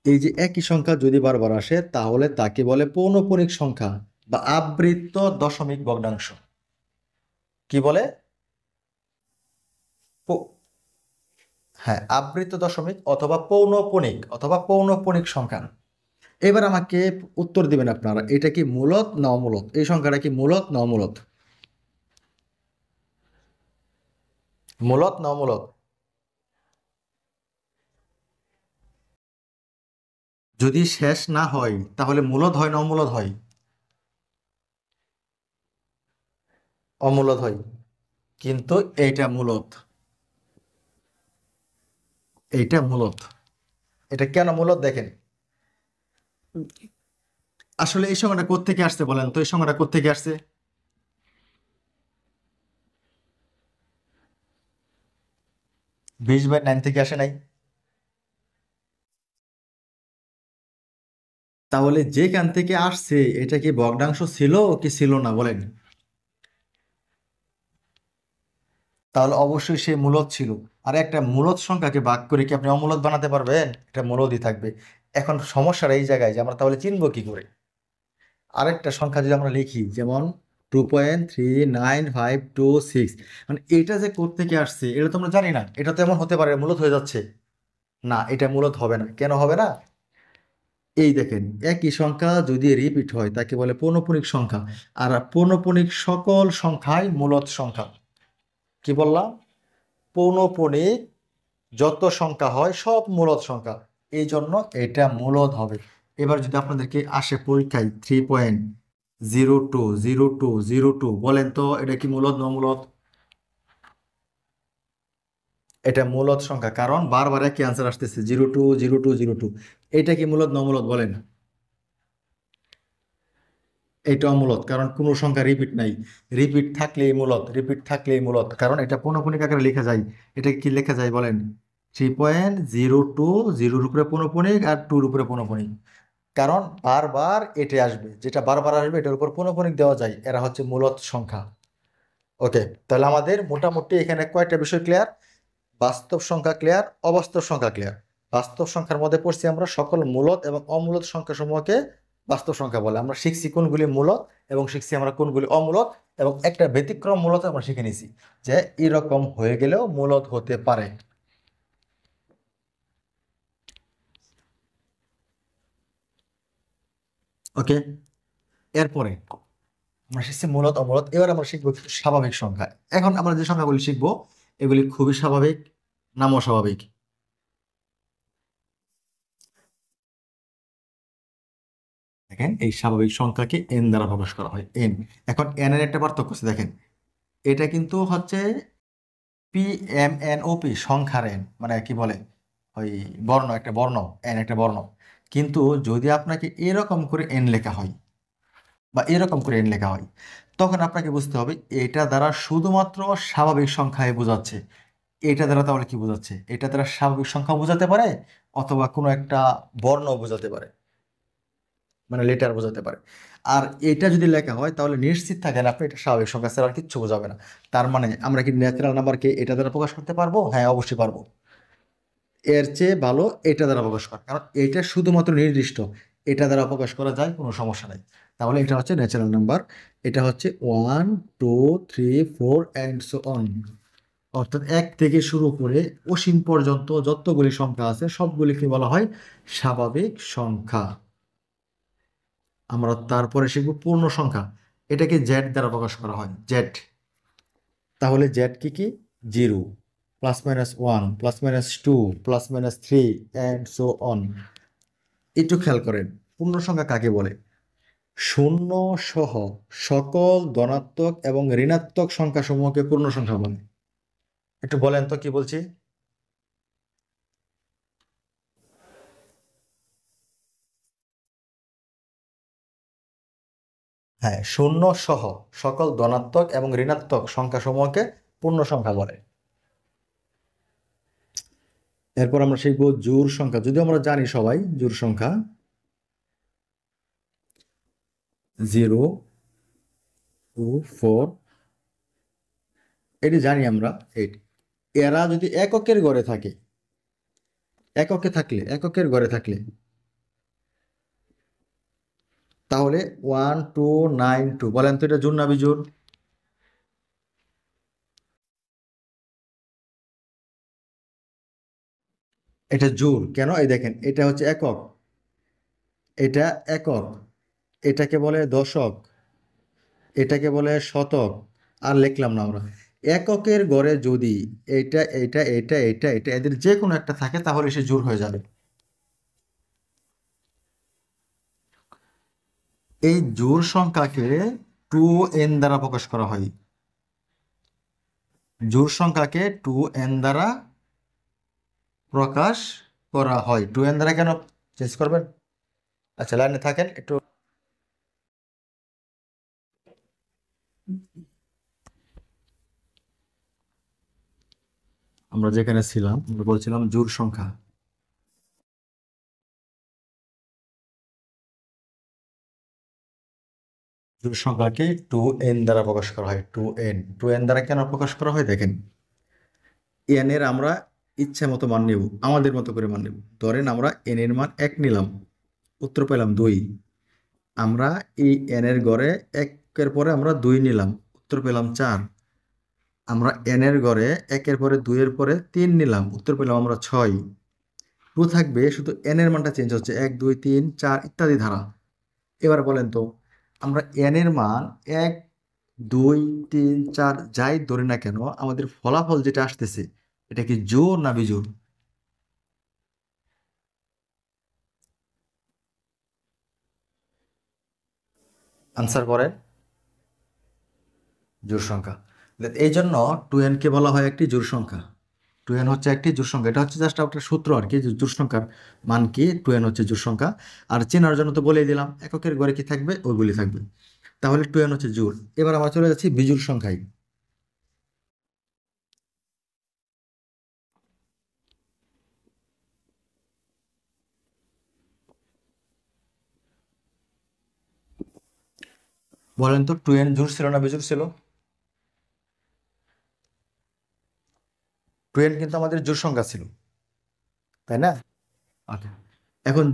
এই যে একই সংখ্যা যদি বারবার আসে তাহলে তাকে বলে পৌনঃপুনিক সংখ্যা বা আবৃত্ত দশমিক ভগ্নাংশ। কি বলে? প- হ্যাঁ, আবৃত্ত দশমিক অথবা পৌনঃপুনিক সংখ্যা। এবার আমাকে উত্তর দিবেন আপনারা, এটা কি মূলদ না অমূলদ? এই সংখ্যাটা কি মূলদ না অমূলদ? মূলদ না অমূলদ? যদি শেষ না হয় তাহলে মূলদ হয় না অমূলদ হয়? অমূলদ হয়। কিন্তু এইটা মূলদ, এইটা মূলদ। এটা কেন মূলদ দেখেন। আসলে এই সংখ্যাটা কোত্থেকে আসছে বলেন তো? এই সংখ্যাটা কোত্থেকে আসছে? 20/9 থেকে আসে নাই? তাহলে যেখান থেকে আসছে এটা কি ভগ্নাংশ ছিল কি ছিল না বলেন? তাহলে অবশ্যই সে মূলদ ছিল। আর একটা মূলদ সংখ্যাকে ভাগ করে কি আপনি অমূলদ বানাতে পারবেন? এটা মূলদই থাকবে। এখন সমস্যাটা এই জায়গায় যে আমরা তাহলে চিনবো কি করে? আরেকটা সংখ্যা যদি আমরা লিখি যেমন 2.39526, মানে এটা যে কোত্থেকে আসছে এটা তো আমরা জানি না। এটা তো এমন হতে পারে মূলদ হয়ে যাচ্ছে। না, এটা মূলদ হবে না। কেন হবে না? এই দেখেন একই সংখ্যা যদি রিপিট হয় তাকে বলে পৌনঃপুনিক সংখ্যা। আর পৌনঃপুনিক সকল সংখ্যাই মূলদ সংখ্যা। কি বললাম? পৌনঃপুনিক যত সংখ্যা হয় সব মূলদ সংখ্যা, এই জন্য এটা মূলদ হবে। এবার যদি আপনাদেরকে আসে পরীক্ষায় 3.020202, বলেন তো এটা কি মূলদ না অমূলদ? এটা মূলদ সংখ্যা, কারণ বারবার একই আনসার আসতেছে 020202। এটা কি মূলদ না অমূলদ বলেন? এটা অমূলদ, কারণ কোনো সংখ্যা রিপিট নাই। রিপিট থাকলেই মূলদ, রিপিট থাকলেই মূলদ, কারণ এটা পৌনঃপুনিক আকারে লেখা যায়। এটা কি লেখা যায় বলেন? 3.020 উপরে পৌনঃপুনিক আর টুর উপরে পৌনঃপুনিক। কারণ বারবার এটা আসবে, যেটা বারবার আসবে এটার উপর পৌনঃপুনিক দেওয়া যায়, এরা হচ্ছে মূলদ সংখ্যা। ওকে, তাহলে আমাদের মোটামুটি এখানে কয়টা বিষয় ক্লিয়ার? বাস্তব সংখ্যা ক্লিয়ার, অবাস্তব সংখ্যা ক্লিয়ার। বাস্তব সংখ্যার মধ্যে পড়ছি আমরা সকল মূলদ এবং অমূলদ সংখ্যা সমূহকে বাস্তব সংখ্যা বলে। আমরা শিখছি কোনগুলি মূলদ এবং শিখছি আমরা কোনগুলি অমূলদ, এবং একটা ব্যতিক্রম মূলদ আমরা শিখে নিছি যে এরকম হয়ে গেলেও মূলদ হতে পারে। ওকে, এরপরে আমরা শিখছি মূলদ অমূলদ, এবার আমরা শিখবো কিছু স্বাভাবিক সংখ্যা। এখন আমরা যে সংখ্যাগুলি শিখবো এগুলি খুবই স্বাভাবিক, নাম অস্বাভাবিক। দেখেন এই স্বাভাবিক সংখ্যাকে এন দ্বারা প্রকাশ করা হয়, এন। এখন এন এর একটা পার্থক্য আছে দেখেন, এটা কিন্তু হচ্ছে PMNOP, সংখ্যার এন, মানে কি বলে ওই বর্ণ, একটা বর্ণ, এন একটা বর্ণ। কিন্তু যদি আপনাকে এরকম করে এন লেখা হয় বা এরকম করে এন লেখা হয় তখন আপনাকে বুঝতে হবে এটা দ্বারা শুধুমাত্র স্বাভাবিক সংখ্যায় বোঝাচ্ছে। এটা দ্বারা তাহলে কি বোঝাচ্ছে? এটা দ্বারা স্বাভাবিক সংখ্যা বোঝাতে পারে অথবা কোনো একটা বর্ণ বোঝাতে পারে, মানে লেটার বোঝাতে পারে। আর এটা যদি লেখা হয় তাহলে নিশ্চিত থাকেন আপনি এটা স্বাভাবিক সংখ্যা ছাড়া আর কিচ্ছু বোঝাবে না। তার মানে আমরা কি ন্যাচারাল নাম্বারকে এটা দ্বারা প্রকাশ করতে পারবো? হ্যাঁ, অবশ্যই পারবো। এর চেয়ে ভালো এটা দ্বারা প্রকাশ করা, কারণ এটা শুধুমাত্র নির্দিষ্ট, এটা দ্বারা প্রকাশ করা যায়, কোনো সমস্যা নাই। তাহলে এটা হচ্ছে ন্যাচারাল নাম্বার। এটা হচ্ছে 1 2 3 4 অ্যান্ড সো অন, অর্থাৎ এক থেকে শুরু করে অসীম পর্যন্ত যতগুলি সংখ্যা আছে সবগুলিকে বলা হয় স্বাভাবিক সংখ্যা। আমরা তারপরে শিখব পূর্ণ সংখ্যা, এটাকে জেড দ্বারা প্রকাশ করা হয়, জেড। তাহলে জেড কি কি? 0, +-1, +-2, +-3 অ্যান্ড সো অন। একটু খেয়াল করেন, পূর্ণ সংখ্যা কাকে বলে? শূন্য সহ সকল ধনাত্মক এবং ঋণাত্মক সংখ্যাসমূহকে পূর্ণ সংখ্যা বলে। একটু বলেন তো কি বলছি? হ্যাঁ, শূন্য সহ সকল ধনাত্মক এবং ঋণাত্মক সংখ্যাসমূহকে পূর্ণ সংখ্যা বলে। এরপর আমরা শিখবো জোড় সংখ্যা। যদিও আমরা জানি সবাই জোড় সংখ্যা 0 2 4, এটি জানি আমরা 8। এরা যদি এককের ঘরে থাকে, এককের ঘরে থাকলে তাহলে 1 2 9 2, বলেন তো এটা জোড় না বিজোড়? এটা জোড়। কেন? এই দেখেন, এটা হচ্ছে একক, এটা একক, এটাকে বলে দশক, এটাকে বলে শতক, আর লিখলাম না আমরা। এককের ঘরে যদি এটা এটা এটা এটা এটা এদের যে কোনো একটা থাকে তাহলে সে জোড় হয়ে যাবে। এই জোড় সংখ্যাকে 2n দ্বারা প্রকাশ করা হয়। জোড় সংখ্যাকে 2n দ্বারা প্রকাশ করা হয়। 2n দ্বারা কেন চেঞ্জ করবেন? আচ্ছা, লাইনে থাকেন একটু। আমরা যেখানে ছিলাম আমরা বলছিলাম জোড় সংখ্যা। জোড় সংখ্যাকে 2n দ্বারা প্রকাশ করা হয়। 2n দ্বারা কেন প্রকাশ করা হয় দেখেন, এন এর আমরা ইচ্ছা মতো মান নেব, আমাদের মতো করে মান নেব। ধরেন আমরা এন এর মান 1 নিলাম, উত্তর পেলাম 2। আমরা এই এন এর ঘরে 1-এর পরে আমরা 2 নিলাম, উত্তর পেলাম 4। আমরা এন এর ঘরে 1-এর পরে 2-এর পরে 3 নিলাম, উত্তর পেলাম আমরা 6। ট্রু থাকবে, শুধু এন এর মানটা চেঞ্জ হচ্ছে, 1 2 3 4 ইত্যাদি ধারা। এবার বলেন তো, আমরা এন এর মান 1 2 3 4 যাই ধরি না কেন, আমাদের ফলাফল যেটা আসতেছে এটা কি জোড় না বিজোড়? আনসার করেন। জোড় সংখ্যা। এই জন্য 2n কে বলা হয় একটি জোড় সংখ্যা। 2n হচ্ছে একটি জোড় সংখ্যা। এটা হচ্ছে জাস্ট একটা সূত্র আর কি, যে জোড় সংখ্যার মান কি, 2n হচ্ছে জোড় সংখ্যা। আর চেনার জন্য তো বলেই দিলাম, এককের ঘরে কি থাকবে ওইগুলি থাকবে। তাহলে 2n হচ্ছে জোড়। এবার আমরা চলে যাচ্ছি বিজোড় সংখ্যায়। বলেন তো 2n জোড় ছিল না বিজোড় ছিল? 2n কিন্তু আমাদের জোড় সংখ্যা ছিল, তাই না? আচ্ছা, এখন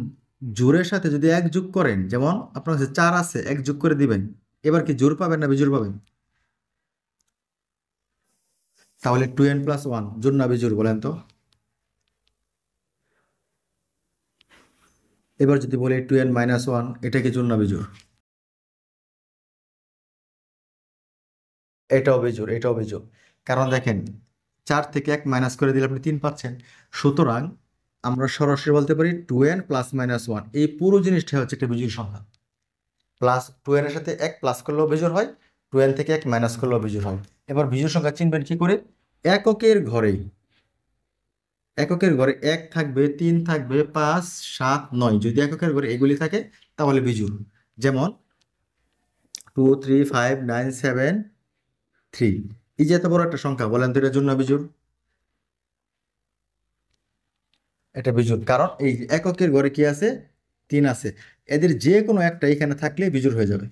জোড়ের সাথে যদি এক যোগ করেন, যেমন আপনার কাছে 4 আছে, এক যোগ করে দিবেন, এবার কি জোড় পাবেন না বিজোড় পাবেন? তাহলে 2n+1 জোড় না বিজোড় বলেন তো? এবার যদি বলি 2n-1, এটা কি জোড় না বিজোড়? এটাও বিজোড়, এটাও বিজোড়। কারণ দেখেন, 4 থেকে 1 মাইনাস করে দিলে আপনি 3 পাচ্ছেন। সুতরাং আমরা সরাসরি বলতে পারি 2n+-1, এই পুরো জিনিসটা হচ্ছে একটা বিজোড় সংখ্যা। প্লাস 2n এর সাথে 1 প্লাস করলেও বিজোড় হয়, 2n থেকে 1 মাইনাস করলেও বিজোড় হয়। এবার বিজোড় সংখ্যা চিনবেন কি করে? এককের ঘরে, এককের ঘরে 1 থাকবে, 3 থাকবে, 5 7 9, যদি এককের ঘরে এগুলি থাকে তাহলে বিজোড়। যেমন 2 3 5 9 7 3, এই যে এত বড় একটা সংখ্যা, বলেন তো এটার জন্য বিজোড়? এটা বিজোড়, কারণ এই এককের ঘরে কি আছে? 3 আছে। এদের যে কোনো একটা এখানে থাকলে বিজোড় হয়ে যাবে।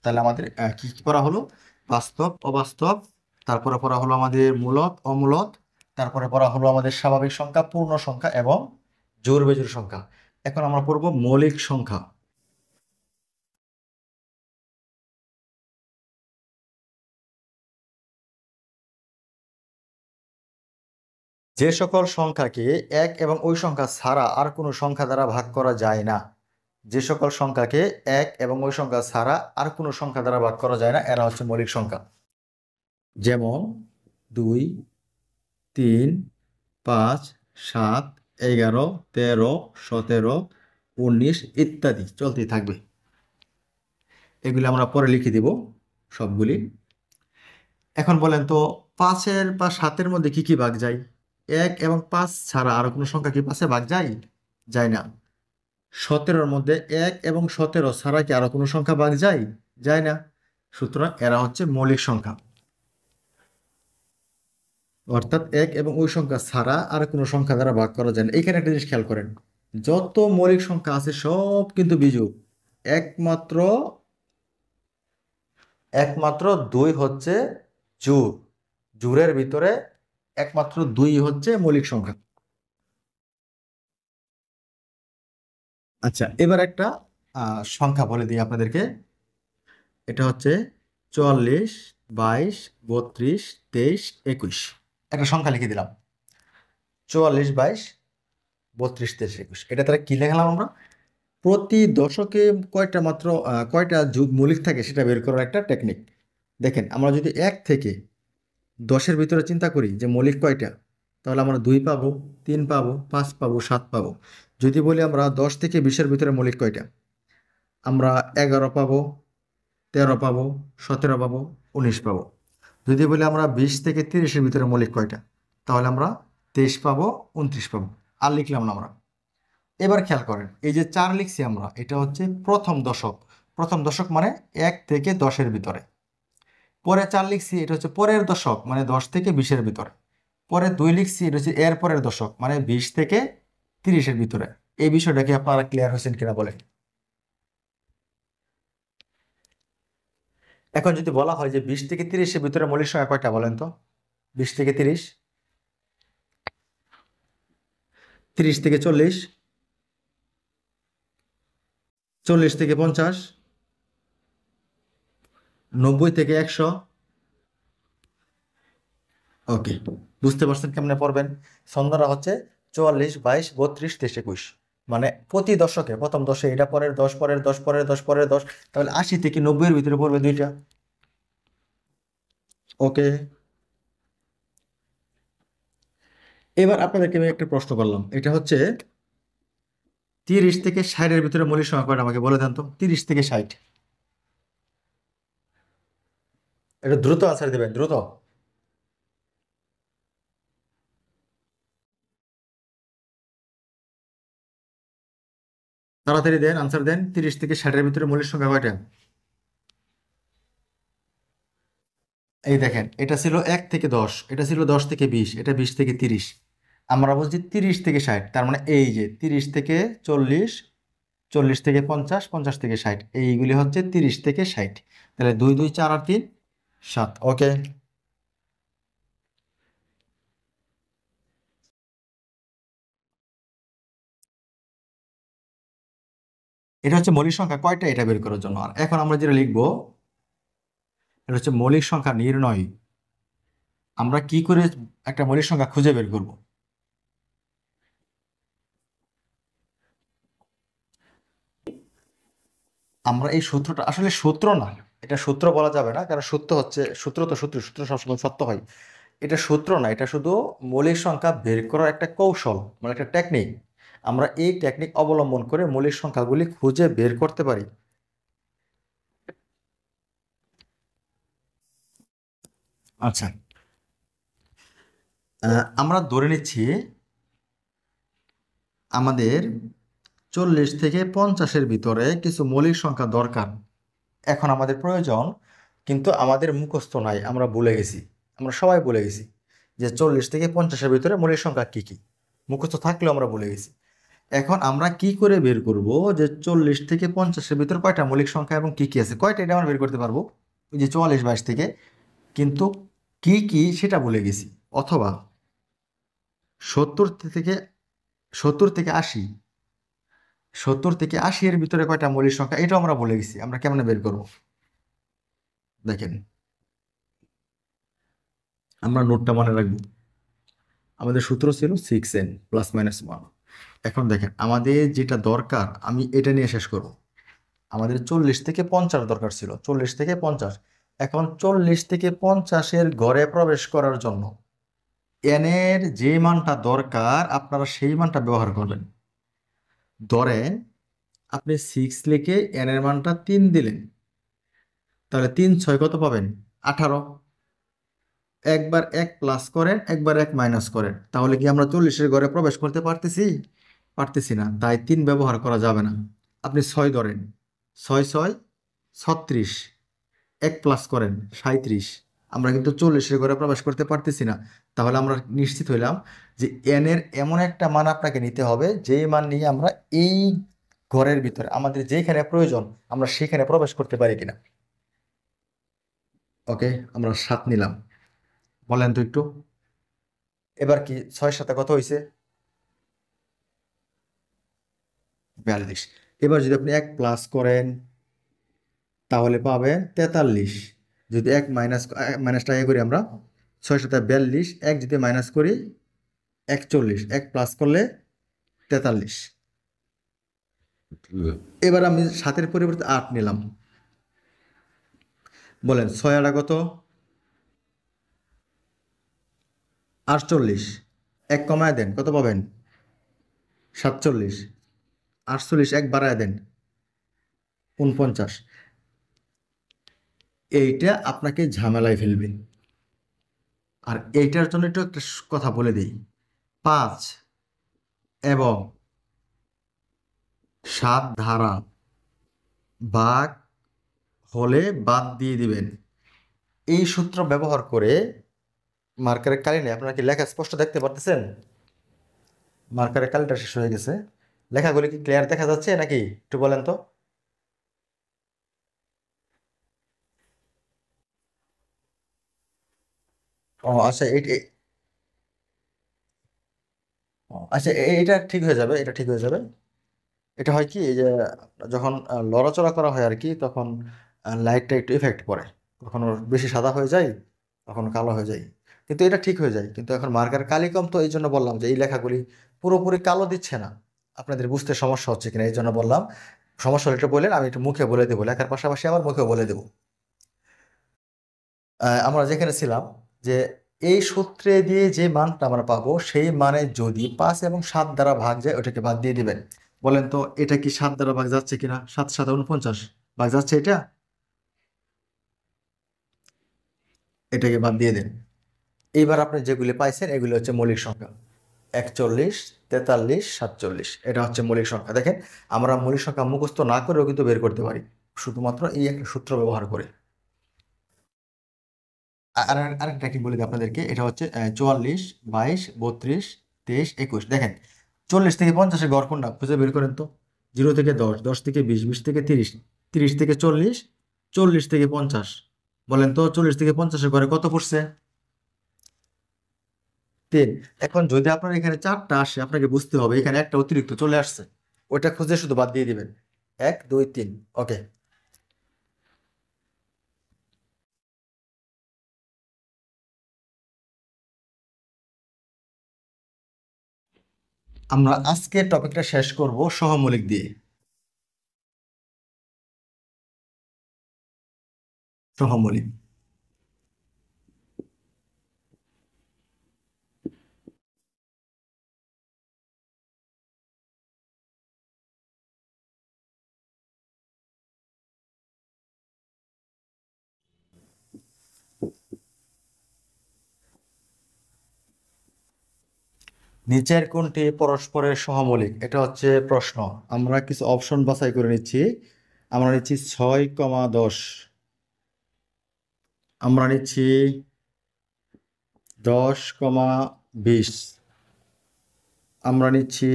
তাহলে আমাদের কি কি পড়া হলো? বাস্তব, অবাস্তব, তারপরে পড়া হলো আমাদের মূলক, অমূলক, তারপরে পড়া হলো আমাদের স্বাভাবিক সংখ্যা, পূর্ণ সংখ্যা এবং জোড় বেজোড় সংখ্যা। এখন আমরা পড়ব মৌলিক সংখ্যা। যে সকল সংখ্যাকে এক এবং ওই সংখ্যা ছাড়া আর কোনো সংখ্যা দ্বারা ভাগ করা যায় না, যে সকল সংখ্যাকে এক এবং ওই সংখ্যা ছাড়া আর কোনো সংখ্যা দ্বারা ভাগ করা যায় না, এরা হচ্ছে মৌলিক সংখ্যা। যেমন 2, 3, 5, 7, 11, 13, 17, 19 ইত্যাদি চলতেই থাকবে। এগুলি আমরা পরে লিখে দিব সবগুলি। এখন বলেন তো 5 বা 7 মধ্যে কি কি ভাগ যায়? 1 এবং 5 ছাড়া আর কোনো সংখ্যা কি 5-এ ভাগ যায়? যায় না। 17 মধ্যে 1 এবং 17 ছাড়া কি আরো কোনো সংখ্যা ভাগ যায়? যায় না। সুতরাং এরা হচ্ছে মৌলিক সংখ্যা। অর্থাৎ 1 এবং ওই সংখ্যা ছাড়া আর কোনো সংখ্যা দ্বারা ভাগ করা যায় না। এখানে একটা জিনিস খেয়াল করেন, যত মৌলিক সংখ্যা আছে সব কিন্তু বিজোড়। একমাত্র একমাত্র 2 হচ্ছে জোড়। জোড়ের ভিতরে একমাত্র 2 হচ্ছে মৌলিক সংখ্যা। আচ্ছা, এবার একটা সংখ্যা বলে দিই আপনাদেরকে। এটা হচ্ছে 44, 22, 32, 23, 21। একটা সংখ্যা লিখে দিলাম 44, 22, 32, 23, 21। এটা তারা কি লিখলাম আমরা? প্রতি দশকে কয়টা মৌলিক থাকে সেটা বের করার একটা টেকনিক। দেখেন, আমরা যদি 1 থেকে 10-এর ভিতরে চিন্তা করি যে মৌলিক কয়টা, তাহলে আমরা 2 পাবো, 3 পাবো, 5 পাবো, 7 পাবো। যদি বলি আমরা 10 থেকে 20-এর ভিতরে মৌলিক কয়টা, আমরা 11 পাবো, 13 পাবো, 17 পাবো, 19 পাবো। যদি বলি আমরা 20 থেকে 30-এর ভিতরে মৌলিক কয়টা, তাহলে আমরা 23 পাবো, 29 পাবো। আর লিখলাম না আমরা। এবার খেয়াল করেন, এই যে 4 লিখছি আমরা, এটা হচ্ছে প্রথম দশক। প্রথম দশক মানে 1 থেকে 10-এর ভিতরে। পরে 4 লিখছি, এটা হচ্ছে পরের দশক মানে 10 থেকে 20-এর ভিতরে। পরে 2 লিখছি, এটা হচ্ছে এর পরের দশক মানে 20 থেকে 30-এর ভিতরে। এই বিষয়টা কি আপনারা ক্লিয়ার হয়েছেন কিনা বলেন? এখন যদি বলা হয় যে 20 থেকে 30-এর ভিতরে মৌলিক সংখ্যা কয়টা বলেন তো? 20 থেকে 30, 30 থেকে 40, 40 থেকে 50, 90 থেকে 100। ওকে, বুঝতে পারছেন কেমনে পড়বেন? ছন্দটা হচ্ছে 44, 22, 32, 23, 21। মানে প্রতি দশকে প্রথম দশে এটা পরের 10, পরের 10, পরের 10, পরের 10, তাহলে 80 থেকে 90-এর ভিতরে পড়বে দুইটা। ওকে, এবার আপনাদেরকে আমি একটা প্রশ্ন করলাম, এটা হচ্ছে 30 থেকে 60-এর ভিতরে মৌলিক সংখ্যা কয়টা আমাকে বলে দেন তো? 30 থেকে 60, এটা দ্রুত আনসার দেবেন, দ্রুত। তাড়াতাড়ি দেন, আনসার দেন। 30 থেকে 60-এর ভিতরে মৌলিক সংখ্যা কয়টা? এই দেখেন, এটা ছিল 1 থেকে 10, এটা ছিল 10 থেকে 20, এটা 20 থেকে 30। আমরা বলছি 30 থেকে 60, তার মানে এই যে 30 থেকে 40, 40 থেকে 50, 50 থেকে 60, এইগুলি হচ্ছে 30 থেকে 60। তাহলে 2, 2, 4 আর 3, 7। ওকে, এটা হচ্ছে মৌলিক সংখ্যা কয়টা এটা বের করার জন্য। আর এখন আমরা যেটা লিখবো, এটা হচ্ছে মৌলিক সংখ্যা নির্ণয়। আমরা কি করে একটা মৌলিক সংখ্যা খুঁজে বের করব? আমরা এই সূত্রটা, আসলে সূত্র না, এটা সূত্র বলা যাবে না, কারণ সূত্র সবসময় সত্য হয়। এটা সূত্র না, এটা শুধু মৌলিক সংখ্যা বের করার একটা কৌশল, মানে একটা টেকনিক। আমরা এই টেকনিক অবলম্বন করে মৌলিক সংখ্যাগুলি খুঁজে বের করতে পারি। আচ্ছা, আমরা ধরে নিচ্ছি আমাদের 40 থেকে 50-এর ভিতরে কিছু মৌলিক সংখ্যা দরকার। এখন আমাদের প্রয়োজন, কিন্তু আমাদের মুখস্থ নাই, আমরা ভুলে গেছি। আমরা সবাই ভুলে গেছি যে 40 থেকে 50-এর ভিতরে মৌলিক সংখ্যা কি কি। মুখস্থ থাকলেও আমরা ভুলে গেছি। এখন আমরা কি করে বের করব যে 40 থেকে 50-এর ভিতরে কয়টা মৌলিক সংখ্যা এবং কি কি আছে? কয়টা এটা আমরা বের করতে পারবো ওই যে 44, 22 থেকে, কিন্তু কি কি সেটা ভুলে গেছি। অথবা সত্তর থেকে 80, 70 থেকে 80 এর ভিতরে কয়টা মৌলিক সংখ্যা এটাও আমরা বলে গেছি। আমরা কেমনে বের করব? দেখেন, আমরা নোটটা মনে রাখবো। আমাদের সূত্র ছিল 6n ± 1। এখন দেখেন, আমাদের যেটা দরকার, আমি এটা নিয়ে শেষ করব। আমাদের 40 থেকে 50 দরকার ছিল, 40 থেকে 50। এখন 40 থেকে 50-এর ঘরে প্রবেশ করার জন্য এন এর যে মানটা দরকার আপনারা সেই মানটা ব্যবহার করবেন। ধরেন আপনি 6 লিখে এন এর মানটা 3 দিলেন, তাহলে 3 6 কত পাবেন? 18। একবার 1 প্লাস করেন, একবার 1 মাইনাস করেন, তাহলে কি আমরা 40-এর ঘরে প্রবেশ করতে পারতেছি? পারতেছি না, তাই 3 ব্যবহার করা যাবে না। আপনি 6 ধরেন, 6 6 36, 1 প্লাস করেন 37। আমরা কিন্তু 40-এর ঘরে প্রবেশ করতে পারতেছি না। তাহলে আমরা নিশ্চিত হইলাম যে এন এর এমন একটা মান আপনাকে নিতে হবে যেই মান নিয়ে আমরা এই ঘরের ভিতরে আমাদের যেখানে প্রয়োজন আমরা সেখানে প্রবেশ করতে পারি কিনা। ওকে, আমরা 7 নিলাম। বলেন তো একটু, এবার কি 6 সাথে কত হয়েছে? 42। এবার যদি আপনি 1 প্লাস করেন তাহলে পাবেন 43। যদি 1 মাইনাসটা করি আমরা, 6 সাথে 42, 1 যদি মাইনাস করি 41, 1 প্লাস করলে 43। এবার আমি 7-এর পরিবর্তে 8 নিলাম। বলেন 6 আটা কত? 48। 1 কমায় দেন, কত পাবেন? 47। 48 1 বাড়ায় দেন, 49। এইটা আপনাকে ঝামেলায় ফেলবে। আর এইটার জন্য একটু একটা কথা বলে দিই, 5 এবং 7 ধারা ভাগ হলে বাদ দিয়ে দিবেন। এই সূত্র ব্যবহার করে মার্কারের কালি নেই, আপনারা কি লেখা স্পষ্ট দেখতে পারতেছেন? মার্কারের কালিটা শেষ হয়ে গেছে, লেখাগুলি কি ক্লিয়ার দেখা যাচ্ছে নাকি একটু বলেন তো? ও আচ্ছা, আচ্ছা, এটা ঠিক হয়ে যাবে, এটা ঠিক হয়ে যাবে। এটা হয় কি, এই যে যখন লড়াচড়া করা হয় আর কি, তখন লাইটটা একটু ইফেক্ট পড়ে, কখনো বেশি সাদা হয়ে যায়, কখনো কালো হয়ে যায়, কিন্তু এটা ঠিক হয়ে যায়। কিন্তু এখন মার্কার কালি কম, তো এই জন্য বললাম যে এই লেখাগুলি পুরোপুরি কালো দিচ্ছে না, আপনাদের বুঝতে সমস্যা হচ্ছে কিনা এই জন্য বললাম। সমস্যা হলে একটু বললেন, আমি একটু মুখে বলে দেবো, লেখার পাশাপাশি আমার মুখেও বলে দেবো। আমরা যেখানে ছিলাম যে এই সূত্রে দিয়ে যে মানটা আমরা পাবো সেই মানে যদি 5 এবং 7 দ্বারা ভাগ যায় ওটাকে বাদ দিয়ে দিবেন। বলেন তো এটা কি 7 দ্বারা ভাগ যাচ্ছে কিনা? 7 7 49 ভাগ যাচ্ছে এটা? এটাকে বাদ দিয়ে দেন। এইবার আপনি যেগুলি পাইছেন এগুলি হচ্ছে মৌলিক সংখ্যা, 41 43 47, এটা হচ্ছে মৌলিক সংখ্যা। দেখেন, আমরা মৌলিক সংখ্যা মুখস্থ না করেও কিন্তু বের করতে পারি, শুধুমাত্র এই একটা সূত্র ব্যবহার করে। আরেকটা কি বলি দিই আপনাদেরকে, এটা হচ্ছে 44 22 32 23 21। দেখেন, 40 থেকে 50-এর গড় কোনটা খুঁজে বের করেন তো। 0 থেকে 10, 10 থেকে 20, 20 থেকে 30, 30 থেকে 40, 40 থেকে 50। বলেন তো 40 থেকে 50-এর ঘরে কত পড়ছে? 3। এখন যদি আপনার এখানে 4টা আসে, আপনাকে বুঝতে হবে এখানে একটা অতিরিক্ত চলে আসছে, ওইটা খুঁজে শুধু বাদ দিয়ে দিবেন। 1 2 3। ওকে, আমরা আজকে টপিকটা শেষ করব সহমৌলিক দিয়ে। সহমৌলিক, নিচের কোনটি পরস্পরের সহমৌলিক, এটা হচ্ছে প্রশ্ন। আমরা কিছু অপশন বাছাই করে নিচ্ছি। আমরা নিচ্ছি 6,10, আমরা নিচ্ছি 10,20, আমরা নিচ্ছি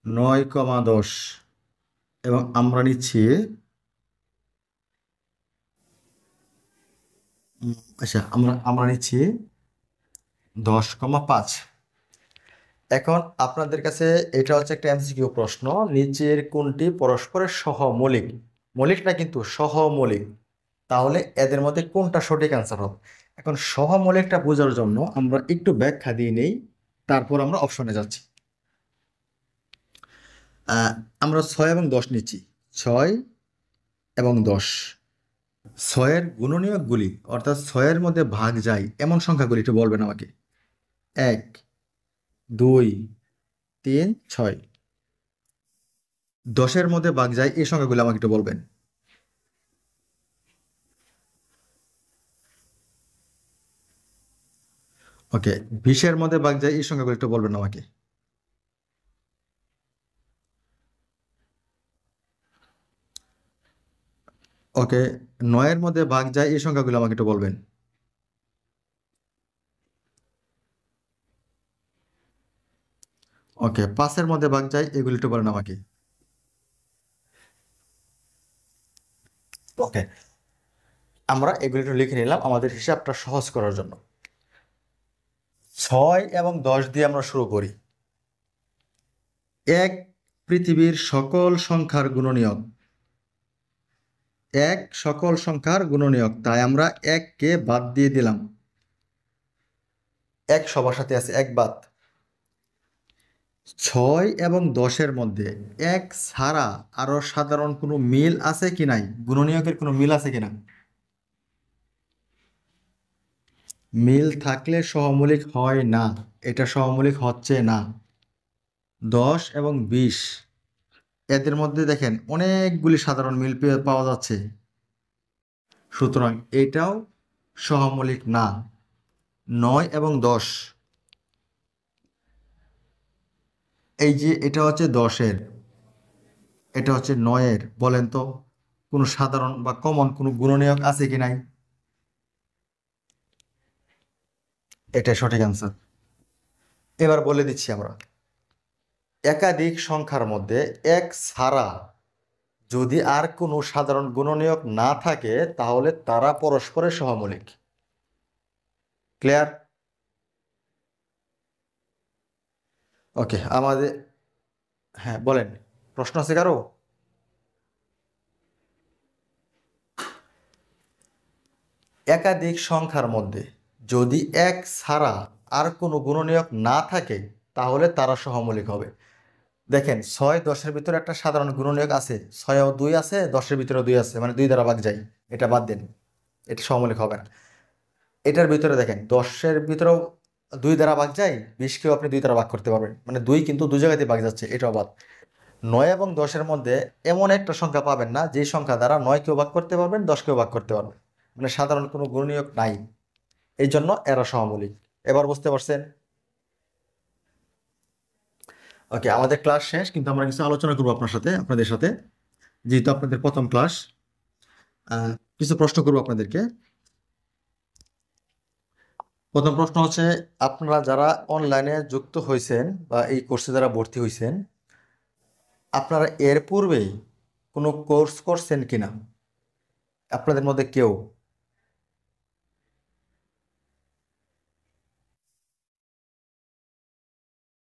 9,10, এবং আমরা নিচ্ছি আচ্ছা আমরা আমরা নিচ্ছি 10,5। এখন আপনাদের কাছে এটা হচ্ছে একটা এমসিকিউ প্রশ্ন, নিচের কোনটি পরস্পরের সহমৌলিক, মৌলিক না কিন্তু সহমৌলিক, তাহলে এদের মধ্যে কোনটা সঠিক অ্যান্সার হবে? এখন সহমৌলিকটা বোঝার জন্য আমরা একটু ব্যাখ্যা দিয়ে নেই, তারপর আমরা অপশনে যাচ্ছি। আহ, আমরা 6 এবং 10 নিচ্ছি। 6 এবং 10, 6-এর গুণনীয়কগুলি অর্থাৎ 6-এর মধ্যে ভাগ যায় এমন সংখ্যাগুলি একটু বলবেন আমাকে। 1, 2, 3, 6। 10-এর মধ্যে ভাগ যায় এই সংখ্যাগুলো আমাকে একটু বলবেন। ওকে, 20-এর মধ্যে ভাগ যায় এই সংখ্যাগুলো একটু বলবেন আমাকে। ওকে, 9-এর মধ্যে ভাগ যায় এই সংখ্যাগুলো আমাকে একটু বলবেন। ওকে, 5-এর মধ্যে ভাগ যায় এগুলো একটু বলেন আমাকে। ওকে, আমরা এগুলো একটু লিখে নিলাম আমাদের হিসাবটা সহজ করার জন্য। 6 এবং 10 দিয়ে আমরা শুরু করি। 1 পৃথিবীর সকল সংখ্যার গুণনীয়ক। 1 সকল সংখ্যার গুণনীয়ক, তাই আমরা 1-কে বাদ দিয়ে দিলাম। 1 সবার সাথে আছে, 1 বাদ। 6 এবং 10-এর মধ্যে 1 ছাড়া আরো সাধারণ কোনো মিল আছে কি নাই? গুণনীয়কের কোনো মিল আছে কিনা? মিল থাকলে সহমৌলিক হয় না, এটা সহমৌলিক হচ্ছে না। 10 এবং 20, এদের মধ্যে দেখেন অনেকগুলি সাধারণ মিল পাওয়া যাচ্ছে, সুতরাং এটাও সহমৌলিক না। 9 এবং 10, এই যে এটা হচ্ছে 10-এর, এটা হচ্ছে 9-এর, বলেন তো কোনো সাধারণ বা কমন কোনো গুণনীয়ক আছে কি নাই? এটাই সঠিক অ্যান্সার। এবার বলে দিচ্ছি আমরা, একাধিক সংখ্যার মধ্যে 1 ছাড়া যদি আর কোনো সাধারণ গুণনীয়ক না থাকে তাহলে তারা পরস্পরের সহমৌলিক। ক্লিয়ার? ওকে, আমাদের, হ্যাঁ বলেন, প্রশ্ন আছে কারো? একাধিক সংখ্যার মধ্যে যদি 1 ছাড়া আর কোনো গুণনীয়ক না থাকে তাহলে তারা সহমৌলিক হবে। দেখেন 6, 10-এর ভিতরে একটা সাধারণ গুণনীয়ক আছে, 6 ও 2 আছে, 10-এর ভিতরে 2 আছে, মানে 2 দ্বারা ভাগ যায়, এটা বাদ দেন, এটা সহমৌলিক হবে না। এটার ভিতরে দেখেন 10-এর ভিতরেও 2 দ্বারা ভাগ যায়, 20-কেও আপনি 2 দ্বারা ভাগ করতে পারবেন, মানে 2 কিন্তু 2 জায়গাতে ভাগ যাচ্ছে, এটাও বাদ। 9 এবং 10-এর মধ্যে এমন একটা সংখ্যা পাবেন না যে সংখ্যা দ্বারা 9-কেও ভাগ করতে পারবেন, 10-কেও ভাগ করতে পারবেন, মানে সাধারণ কোনো গুণনীয়ক নাই, এই জন্য এরা সহমৌলিক। এবার বুঝতে পারছেন? ওকে, আমাদের ক্লাস শেষ, কিন্তু আমরা কিছু আলোচনা করবো আপনাদের সাথে, যেহেতু আপনাদের প্রথম ক্লাস। কিছু প্রশ্ন করবো আপনাদেরকে। প্রথম প্রশ্ন হচ্ছে, আপনারা যারা অনলাইনে যুক্ত হয়েছেন বা এই কোর্সে যারা ভর্তি হয়েছেন, আপনারা এর পূর্বে কোনো কোর্স করছেন কিনা আপনাদের মধ্যে কেউ?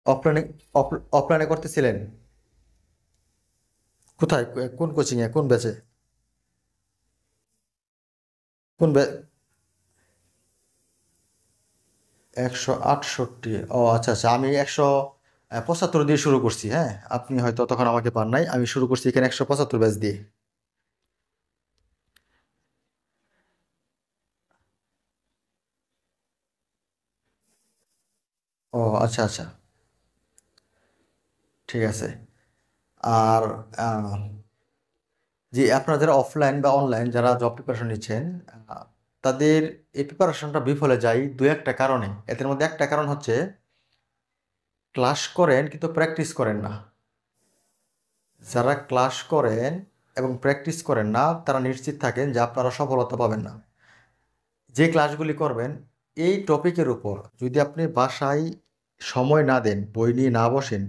অফলাইনে, অফলাইনে করতেছিলেন? কোথায়, কোন কোচিংয়ে, কোন ব্যাচে, কোন 168? ও আচ্ছা আচ্ছা, আমি 175 দিয়ে শুরু করছি। হ্যাঁ, আপনি হয়তো তখন আমাকে পান নাই, আমি শুরু করছি এখানে 175 ব্যাচ দিয়ে। ও আচ্ছা আচ্ছা, ঠিক আছে। আর আহ, যে আপনারা যারা অফলাইন বা অনলাইন যারা জব প্রিপারেশন নিচ্ছেন, আহ, তাদের এই প্রিপারেশনটা বিফলে যায় দু একটা কারণে। এদের মধ্যে একটা কারণ হচ্ছে ক্লাস করেন কিন্তু প্র্যাকটিস করেন না। যারা ক্লাস করেন এবং প্র্যাকটিস করেন না তারা নিশ্চিত থাকেন যে আপনারা সফলতা পাবেন না। যে ক্লাসগুলি করবেন এই টপিকের উপর, যদি আপনি বাসায় সময় না দেন, বই নিয়ে না বসেন,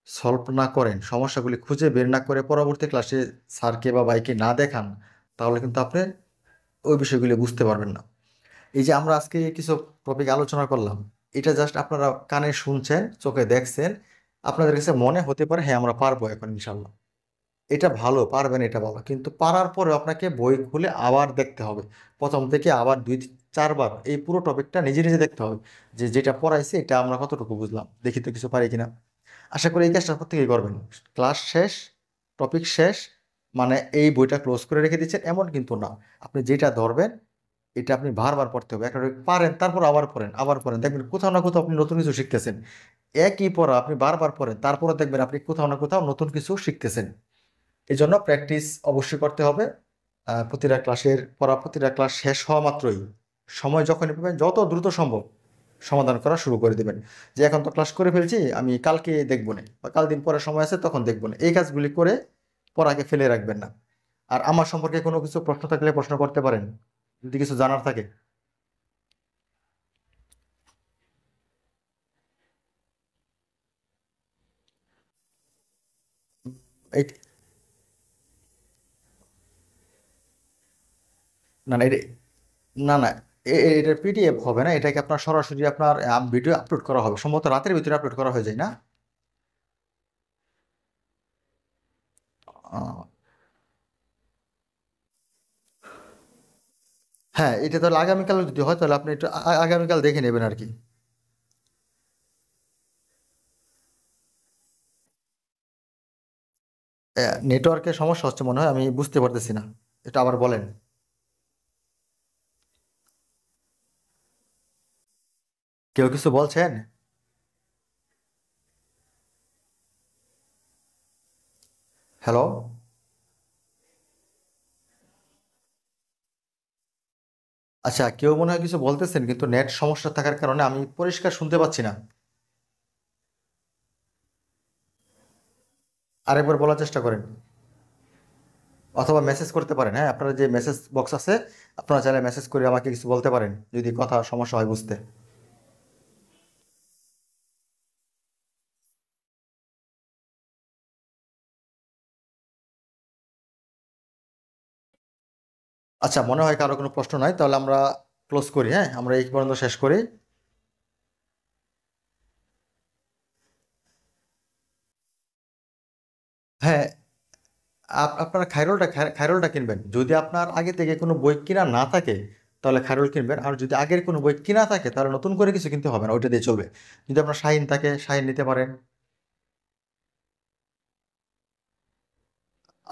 সলভ না করেন, সমস্যাগুলি খুঁজে বের না করে পরবর্তী ক্লাসে স্যারকে বা ভাইকে না দেখান, তাহলে কিন্তু আপনি ওই বিষয়গুলি বুঝতে পারবেন না। এই যে আমরা আজকে কিছু টপিক আলোচনা করলাম, এটা জাস্ট আপনারা কানে শুনছেন, চোখে দেখছেন, আপনাদের কাছে মনে হতে পারে হ্যাঁ আমরা পারবো এখন ইনশাল্লাহ। এটা ভালো, পারবেন এটা ভালো, কিন্তু পারার পরে আপনাকে বই খুলে আবার দেখতে হবে, প্রথম থেকে আবার 2-4 বার এই পুরো টপিকটা নিজে নিজে দেখতে হবে, যে যেটা পড়াইছে এটা আমরা কতটুকু বুঝলাম, দেখি তো কিছু পারি কিনা। আশা করি এই কাজটা প্রত্যেকেই করবেন। ক্লাস শেষ, টপিক শেষ, মানে এই বইটা ক্লোজ করে রেখে দিচ্ছেন এমন কিন্তু না। আপনি যেটা ধরবেন এটা আপনি বারবার পড়তে হবে, একটা topic পারেন তারপর আবার পড়েন, আবার পড়েন, দেখবেন কোথাও না কোথাও আপনি নতুন কিছু শিখতেছেন। একই পড়া আপনি বারবার পড়েন, তারপরে দেখবেন আপনি কোথাও না কোথাও নতুন কিছু শিখতেছেন। এই জন্য প্র্যাকটিস অবশ্যই করতে হবে। প্রতিটা ক্লাসের পড়া, প্রতিটা ক্লাস শেষ হওয়া মাত্রই সময় যখনই পাবেন যত দ্রুত সম্ভব সমাধান করা শুরু করে দিবেন। যে এখন তো ক্লাস করে ফেলছি, আমি কালকে দেখবো না, বা কাল দিন পরে সময় আছে তখন দেখবো না, এই কাজগুলি করে পড়াকে ফেলে রাখবেন না। আর আমার সম্পর্কে কোনো কিছু প্রশ্ন থাকলে প্রশ্ন করতে পারেন, যদি কিছু জানার থাকে। এই না না না না এটার পিডিএফ হবে না, এটাকে আপনার সরাসরি আপনার ভিডিও আপলোড করা হবে, সম্ভবত রাতের ভিতরে আপলোড করা হয়ে যায় না। আহ, হ্যাঁ, এটা তাহলে আগামীকাল যদি হয় তাহলে আপনি একটু আগামীকাল দেখে নেবেন আর কি। নেটওয়ার্কের সমস্যা হচ্ছে মনে হয়, আমি বুঝতে পারতেছি না, এটা আবার বলেন। কেউ কিছু বলছেন? হ্যালো? আচ্ছা, কেউ মনে হয় কিছু বলতেছেন, কিন্তু নেট সমস্যা থাকার কারণে আমি পরিষ্কার শুনতে পাচ্ছি না। আরেকবার বলার চেষ্টা করেন, অথবা মেসেজ করতে পারেন। হ্যাঁ, আপনারা যে মেসেজ বক্স আছে, আপনারা চাইলে মেসেজ করে আমাকে কিছু বলতে পারেন যদি কথা সমস্যা হয় বুঝতে। আচ্ছা, মনে হয় কারো কোনো প্রশ্ন নাই, তাহলে আমরা ক্লোজ করি। হ্যাঁ, আমরা এই পর্যন্ত শেষ করি। হ্যাঁ, আপনারা খায়রুলটা কিনবেন, যদি আপনার আগে থেকে কোনো বই কিনা না থাকে তাহলে খায়রুল কিনবেন, আর যদি আগের কোনো বই কিনা থাকে তাহলে নতুন করে কিছু কিনতে হবে না, ওইটা দিয়ে চলবে। যদি আপনার শাহিন থাকে শাহিন নিতে পারেন।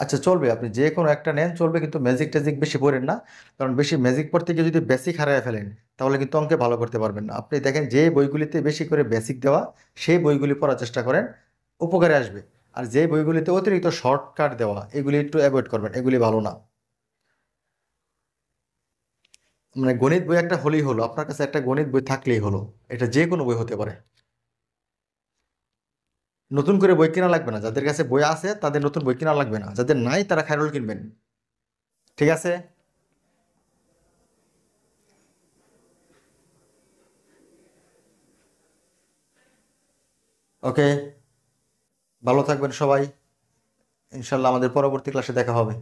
আচ্ছা, চলবে, আপনি যে কোনো একটা নেন চলবে, কিন্তু ম্যাজিক ট্যাজিক বেশি পড়েন না। কারণ বেশি ম্যাজিক পড়তে গিয়ে যদি বেসিক হারিয়ে ফেলেন তাহলে কিন্তু অঙ্কে ভালো করতে পারবেন না। আপনি দেখেন যে বইগুলিতে বেশি করে বেসিক দেওয়া সেই বইগুলি পড়ার চেষ্টা করেন, উপকারে আসবে। আর যে বইগুলিতে অতিরিক্ত শর্টকাট দেওয়া এগুলি একটু অ্যাভয়েড করবেন, এগুলি ভালো না। মানে গণিত বই একটা হলেই হলো, আপনার কাছে একটা গণিত বই থাকলেই হলো, এটা যে কোনো বই হতে পারে। নতুন করে বই কেনা লাগবে না, যাদের কাছে বই আছে তাদের নতুন বই কেনা লাগবে না, যাদের নাই তারা খায়রুল কিনবেন। ঠিক আছে? ওকে, ভালো থাকবেন সবাই। ইনশাল্লাহ আমাদের পরবর্তী ক্লাসে দেখা হবে।